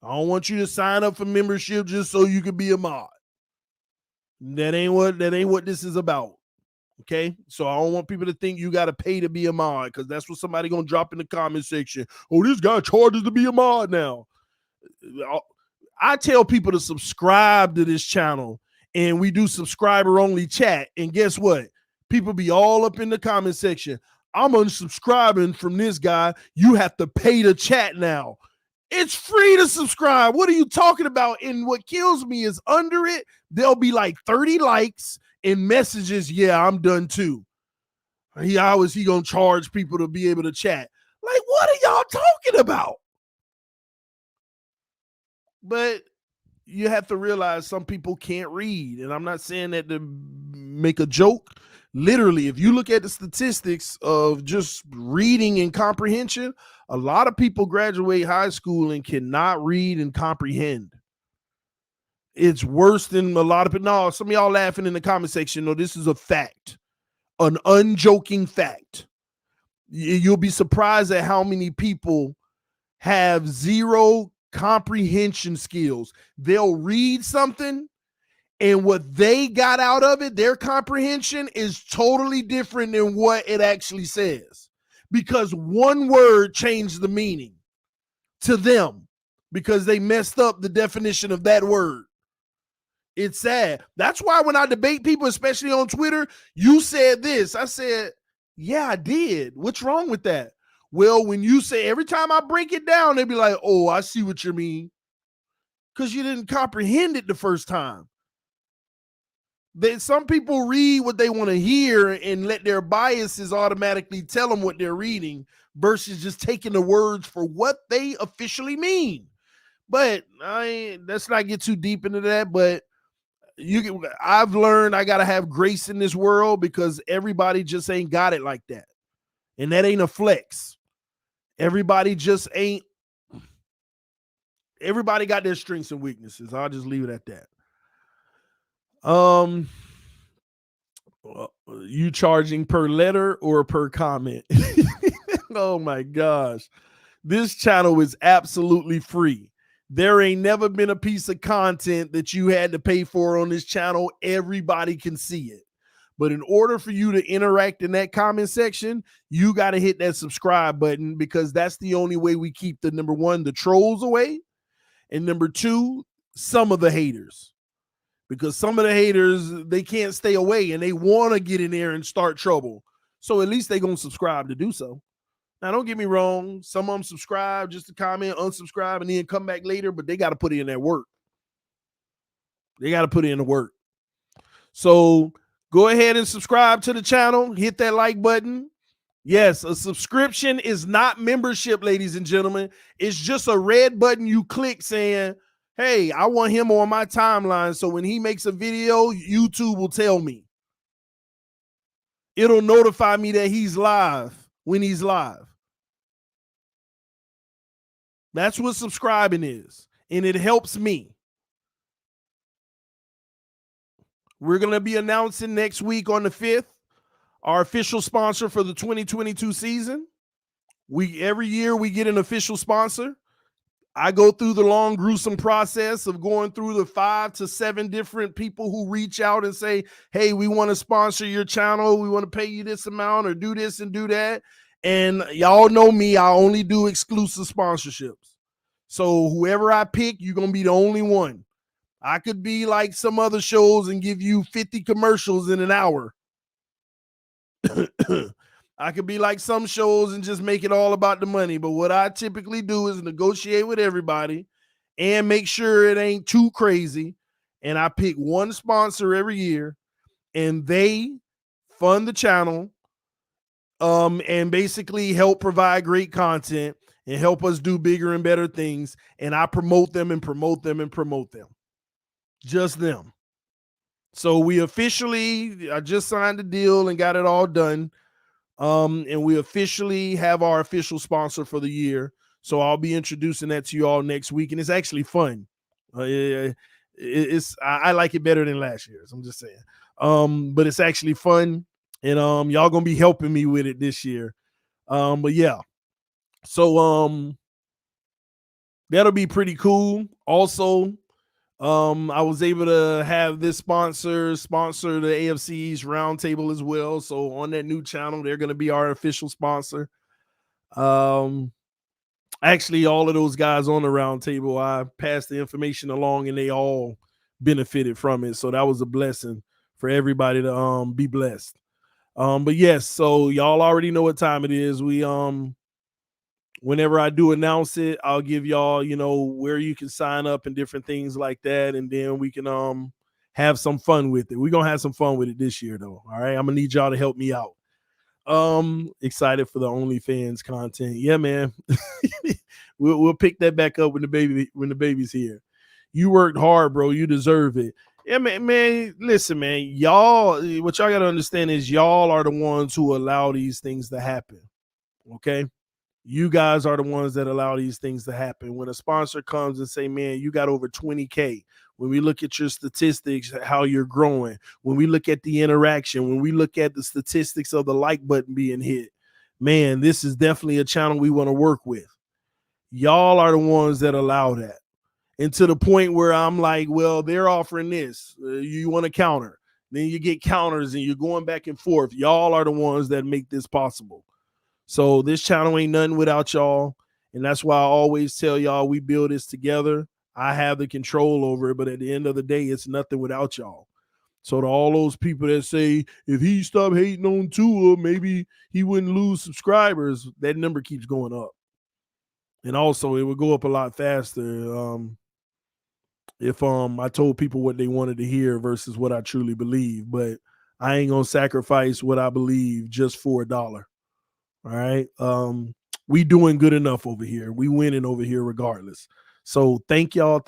I don't want you to sign up for membership just so you can be a mod. That ain't what this is about. Okay. So I don't want people to think you got to pay to be a mod, because that's what somebody going to drop in the comment section. Oh, this guy charges to be a mod now. I tell people to subscribe to this channel, and we do subscriber only chat. And guess what? People be all up in the comment section. I'm unsubscribing from this guy. You have to pay to chat now. It's free to subscribe. What are you talking about? And what kills me is under it, there'll be like 30 likes and messages. Yeah, I'm done too. He gonna charge people to be able to chat. Like, what are y'all talking about? But you have to realize some people can't read. And I'm not saying that to make a joke. Literally, if you look at the statistics of just reading and comprehension, a lot of people graduate high school and cannot read and comprehend. It's worse than a lot of people. No, some of y'all laughing in the comment section. No, this is a fact, an unjoking fact. You'll be surprised at how many people have zero comprehension skills. They'll read something, and what they got out of it, their comprehension is totally different than what it actually says. because one word changed the meaning to them because they messed up the definition of that word. It's sad. That's why when I debate people, especially on Twitter, you said this. I said, yeah, I did. What's wrong with that? Well, when you say, every time I break it down, they be like, oh, I see what you mean. Because you didn't comprehend it the first time. Some people read what they want to hear and let their biases automatically tell them what they're reading versus just taking the words for what they officially mean. But let's not get too deep into that. But I've learned I got to have grace in this world because everybody just ain't got it like that. And that ain't a flex. Everybody got their strengths and weaknesses. I'll just leave it at that. You charging per letter or per comment? Oh my gosh. This channel is absolutely free. There ain't never been a piece of content that you had to pay for on this channel. Everybody can see it. But in order for you to interact in that comment section, you got to hit that subscribe button because that's the only way we keep the number one, the trolls away. And number two, some of the haters. Because some of the haters, they can't stay away and they want to get in there and start trouble. So at least they're going to subscribe to do so. Now, don't get me wrong. Some of them subscribe just to comment, unsubscribe, and then come back later, but they got to put in that work. They got to put in the work. So go ahead and subscribe to the channel. Hit that like button. Yes, a subscription is not membership, ladies and gentlemen. It's just a red button you click saying, hey, I want him on my timeline. So when he makes a video, YouTube will tell me. It'll notify me that he's live when he's live. That's what subscribing is. And it helps me. We're going to be announcing next week on the 5th, our official sponsor for the 2022 season. Every year we get an official sponsor. I go through the long, gruesome process of going through the 5 to 7 different people who reach out and say, hey, we want to sponsor your channel. We want to pay you this amount or do this and do that. And y'all know me, I only do exclusive sponsorships. So whoever I pick, you're going to be the only one. I could be like some other shows and give you 50 commercials in an hour. I could be like some shows and just make it all about the money. But what I typically do is negotiate with everybody and make sure it ain't too crazy. And I pick one sponsor every year and they fund the channel and basically help provide great content and help us do bigger and better things. And I promote them and promote them and promote them. Just them. So I just signed the deal and got it all done. And we officially have our official sponsor for the year. So I'll be introducing that to you all next week. And it's actually fun. I like it better than last year's. I'm just saying. But it's actually fun. And y'all gonna be helping me with it this year. But yeah. So that'll be pretty cool. Also, I was able to have this sponsor the AFC's roundtable as well. So on that new channel, they're going to be our official sponsor. Actually, all of those guys on the roundtable, I passed the information along and they all benefited from it. So that was a blessing for everybody to be blessed. But yes, so y'all already know what time it is. We whenever I do announce it, I'll give y'all, where you can sign up and different things like that. And then we can have some fun with it. We're going to have some fun with it this year, though. All right. I'm going to need y'all to help me out. Excited for the OnlyFans content. Yeah, man. we'll pick that back up when the baby's here. You worked hard, bro. You deserve it. Yeah, man. Listen, man. Y'all, what y'all got to understand is y'all are the ones who allow these things to happen. Okay. You guys are the ones that allow these things to happen. When a sponsor comes and say, man, you got over 20K, when we look at your statistics, how you're growing, when we look at the interaction, when we look at the statistics of the like button being hit, man, this is definitely a channel we want to work with. Y'all are the ones that allow that. And to the point where I'm like, well, they're offering this. You want to counter. Then you get counters and you're going back and forth. Y'all are the ones that make this possible. So this channel ain't nothing without y'all. And that's why I always tell y'all we build this together. I have the control over it, but at the end of the day, it's nothing without y'all. So to all those people that say, if he stopped hating on Tua, maybe he wouldn't lose subscribers, that number keeps going up. And also it would go up a lot faster if I told people what they wanted to hear versus what I truly believe. But I ain't gonna sacrifice what I believe just for $1. All right. We doing good enough over here. We winning over here regardless. So thank y'all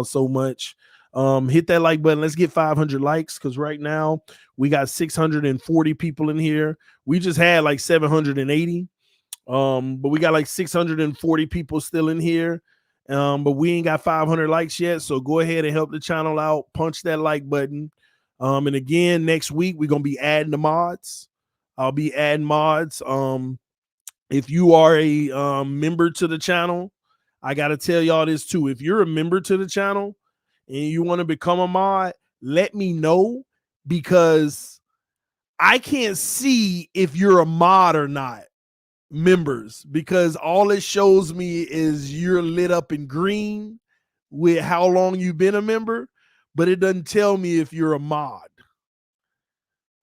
so much. Hit that like button. Let's get 500 likes, because right now we got 640 people in here. We just had like 780. But we got like 640 people still in here. But we ain't got 500 likes yet. So go ahead and help the channel out. Punch that like button. And again, next week we're gonna be adding the mods. I'll be adding mods. If you are a member to the channel, I gotta tell y'all this too. If you're a member to the channel and you want to become a mod, let me know, because I can't see if you're a mod or not, members, because all it shows me is you're lit up in green with how long you've been a member, but it doesn't tell me if you're a mod.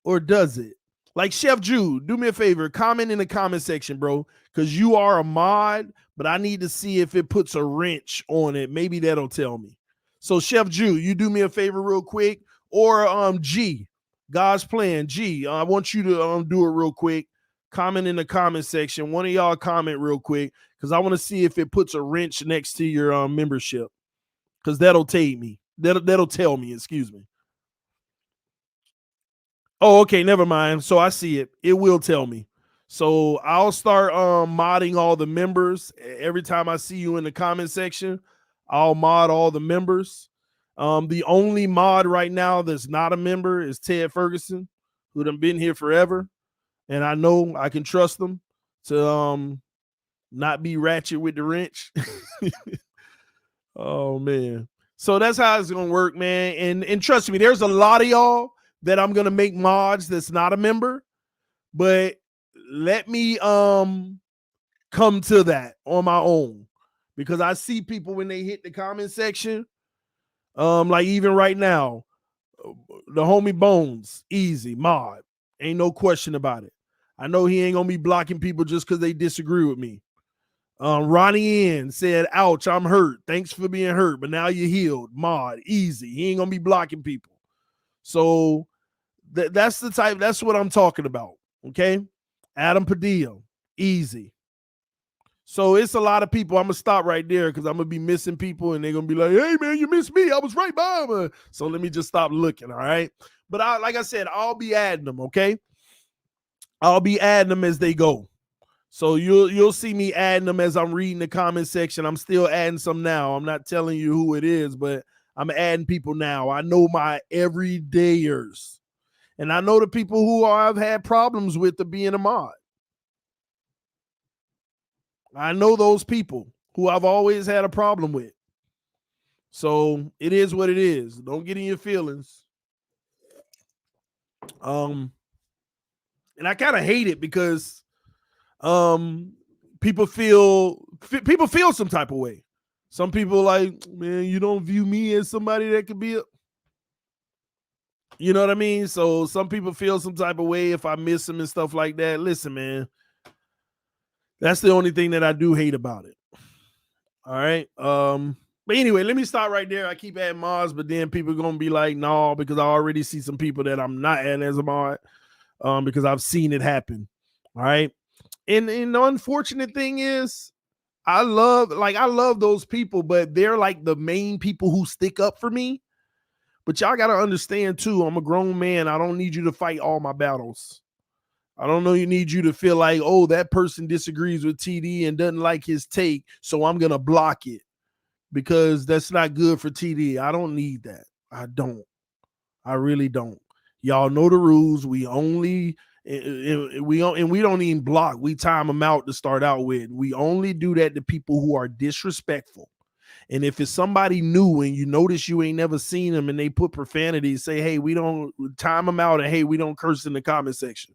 Or does it? Like Chef Jude, do me a favor, comment in the comment section, bro, because you are a mod, but I need to see if it puts a wrench on it. Maybe that'll tell me. So Chef Jude, you do me a favor real quick, or G, God's Plan, G, I want you to do it real quick. Comment in the comment section. One of y'all comment real quick, because I want to see if it puts a wrench next to your membership, because that'll tell me. That'll tell me, excuse me. Oh, okay, never mind. So I see it. It will tell me. So I'll start modding all the members. Every time I see you in the comment section, I'll mod all the members. The only mod right now that's not a member is Ted Ferguson, who done been here forever. And I know I can trust them to not be ratchet with the wrench. Oh, man. So that's how it's going to work, man. And trust me, there's a lot of y'all that I'm going to make mods that's not a member, but let me come to that on my own, because I see people when they hit the comment section, like even right now, the homie Bones, easy mod, ain't no question about it. I know he ain't gonna be blocking people just because they disagree with me. Ronnie N said, ouch, I'm hurt. Thanks for being hurt, but now you're healed. Mod, easy. He ain't gonna be blocking people. So that's the type, that's what I'm talking about. Okay. Adam Padilla, easy. So it's a lot of people. I'm gonna stop right there because I'm gonna be missing people, and they're gonna be like, hey man, you missed me. I was right by him. So let me just stop looking. All right. But like I said, I'll be adding them. Okay. I'll be adding them as they go. So you'll see me adding them as I'm reading the comment section. I'm still adding some now. I'm not telling you who it is, but I'm adding people now. I know my everydayers. And I know the people who I've had problems with to being a mod. I know those people who I've always had a problem with. So it is what it is. Don't get in your feelings. And I kind of hate it because people feel some type of way. Some people like, man, you don't view me as somebody that could be you know what I mean? So some people feel some type of way if I miss them and stuff like that. Listen, man, that's the only thing that I do hate about it. All right. But anyway, let me stop right there. I keep adding mods, but then people are gonna be like, no, because I already see some people that I'm not adding as a mod, because I've seen it happen. All right. And the unfortunate thing is, I love those people, but they're like the main people who stick up for me. But y'all got to understand too, I'm a grown man. I don't need you to fight all my battles. I don't know. You need you to feel like, oh, that person disagrees with TD and doesn't like his take, so I'm going to block it because that's not good for TD. I don't need that. I don't. I really don't. Y'all know the rules. We don't even block. We time them out to start out with. We only do that to people who are disrespectful. And if it's somebody new and you notice you ain't never seen them and they put profanity, say, hey, we don't time them out, and hey, we don't curse in the comment section.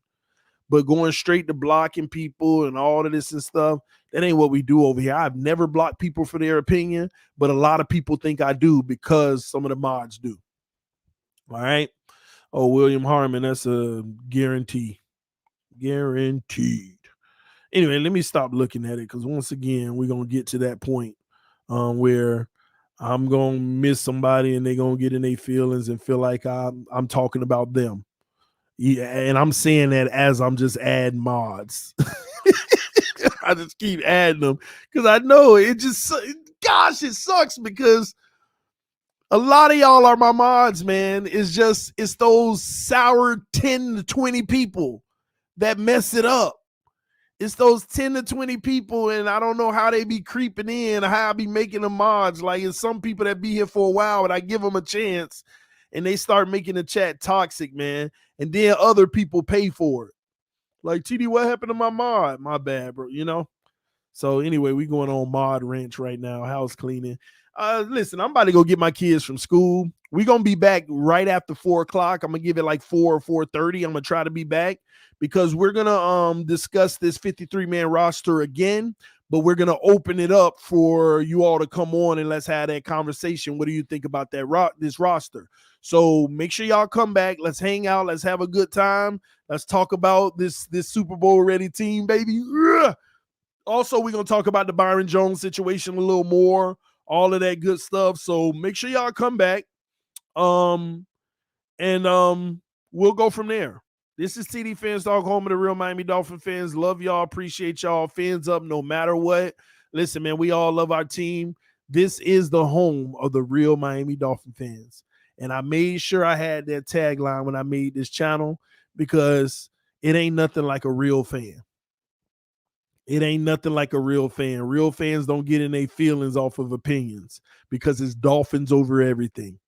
But going straight to blocking people and all of this and stuff, that ain't what we do over here. I've never blocked people for their opinion, but a lot of people think I do because some of the mods do. All right. Oh, William Harmon, that's a guarantee. Guaranteed. Anyway, let me stop looking at it because once again, we're going to get to that point where I'm going to miss somebody and they're going to get in their feelings and feel like I'm talking about them. Yeah, and I'm saying that as I'm just adding mods. I just keep adding them because I know it just, gosh, it sucks because a lot of y'all are my mods, man. It's those sour 10 to 20 people that mess it up. It's those 10 to 20 people, and I don't know how they be creeping in, how I be making them mods. Like, it's some people that be here for a while, and I give them a chance, and they start making the chat toxic, man. And then other people pay for it. Like, TD, what happened to my mod? My bad, bro, you know? So anyway, we going on mod ranch right now, house cleaning. Listen, I'm about to go get my kids from school. We're going to be back right after 4 o'clock. I'm going to give it like 4 or 4:30. I'm going to try to be back because we're going to discuss this 53-man roster again, but we're going to open it up for you all to come on and let's have that conversation. What do you think about that this roster? So make sure y'all come back. Let's hang out. Let's have a good time. Let's talk about this Super Bowl ready team, baby. Also, we're going to talk about the Byron Jones situation a little more, all of that good stuff. So make sure y'all come back. And we'll go from there. This is TDPHINSTALK, home of the real Miami Dolphin fans. Love y'all. Appreciate y'all. Fans up no matter what. Listen, man, we all love our team. This is the home of the real Miami Dolphin fans. And I made sure I had that tagline when I made this channel because it ain't nothing like a real fan. It ain't nothing like a real fan. Real fans don't get in their feelings off of opinions because it's Dolphins over everything.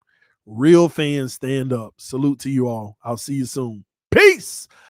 Real fans stand up. Salute to you all. I'll see you soon. Peace.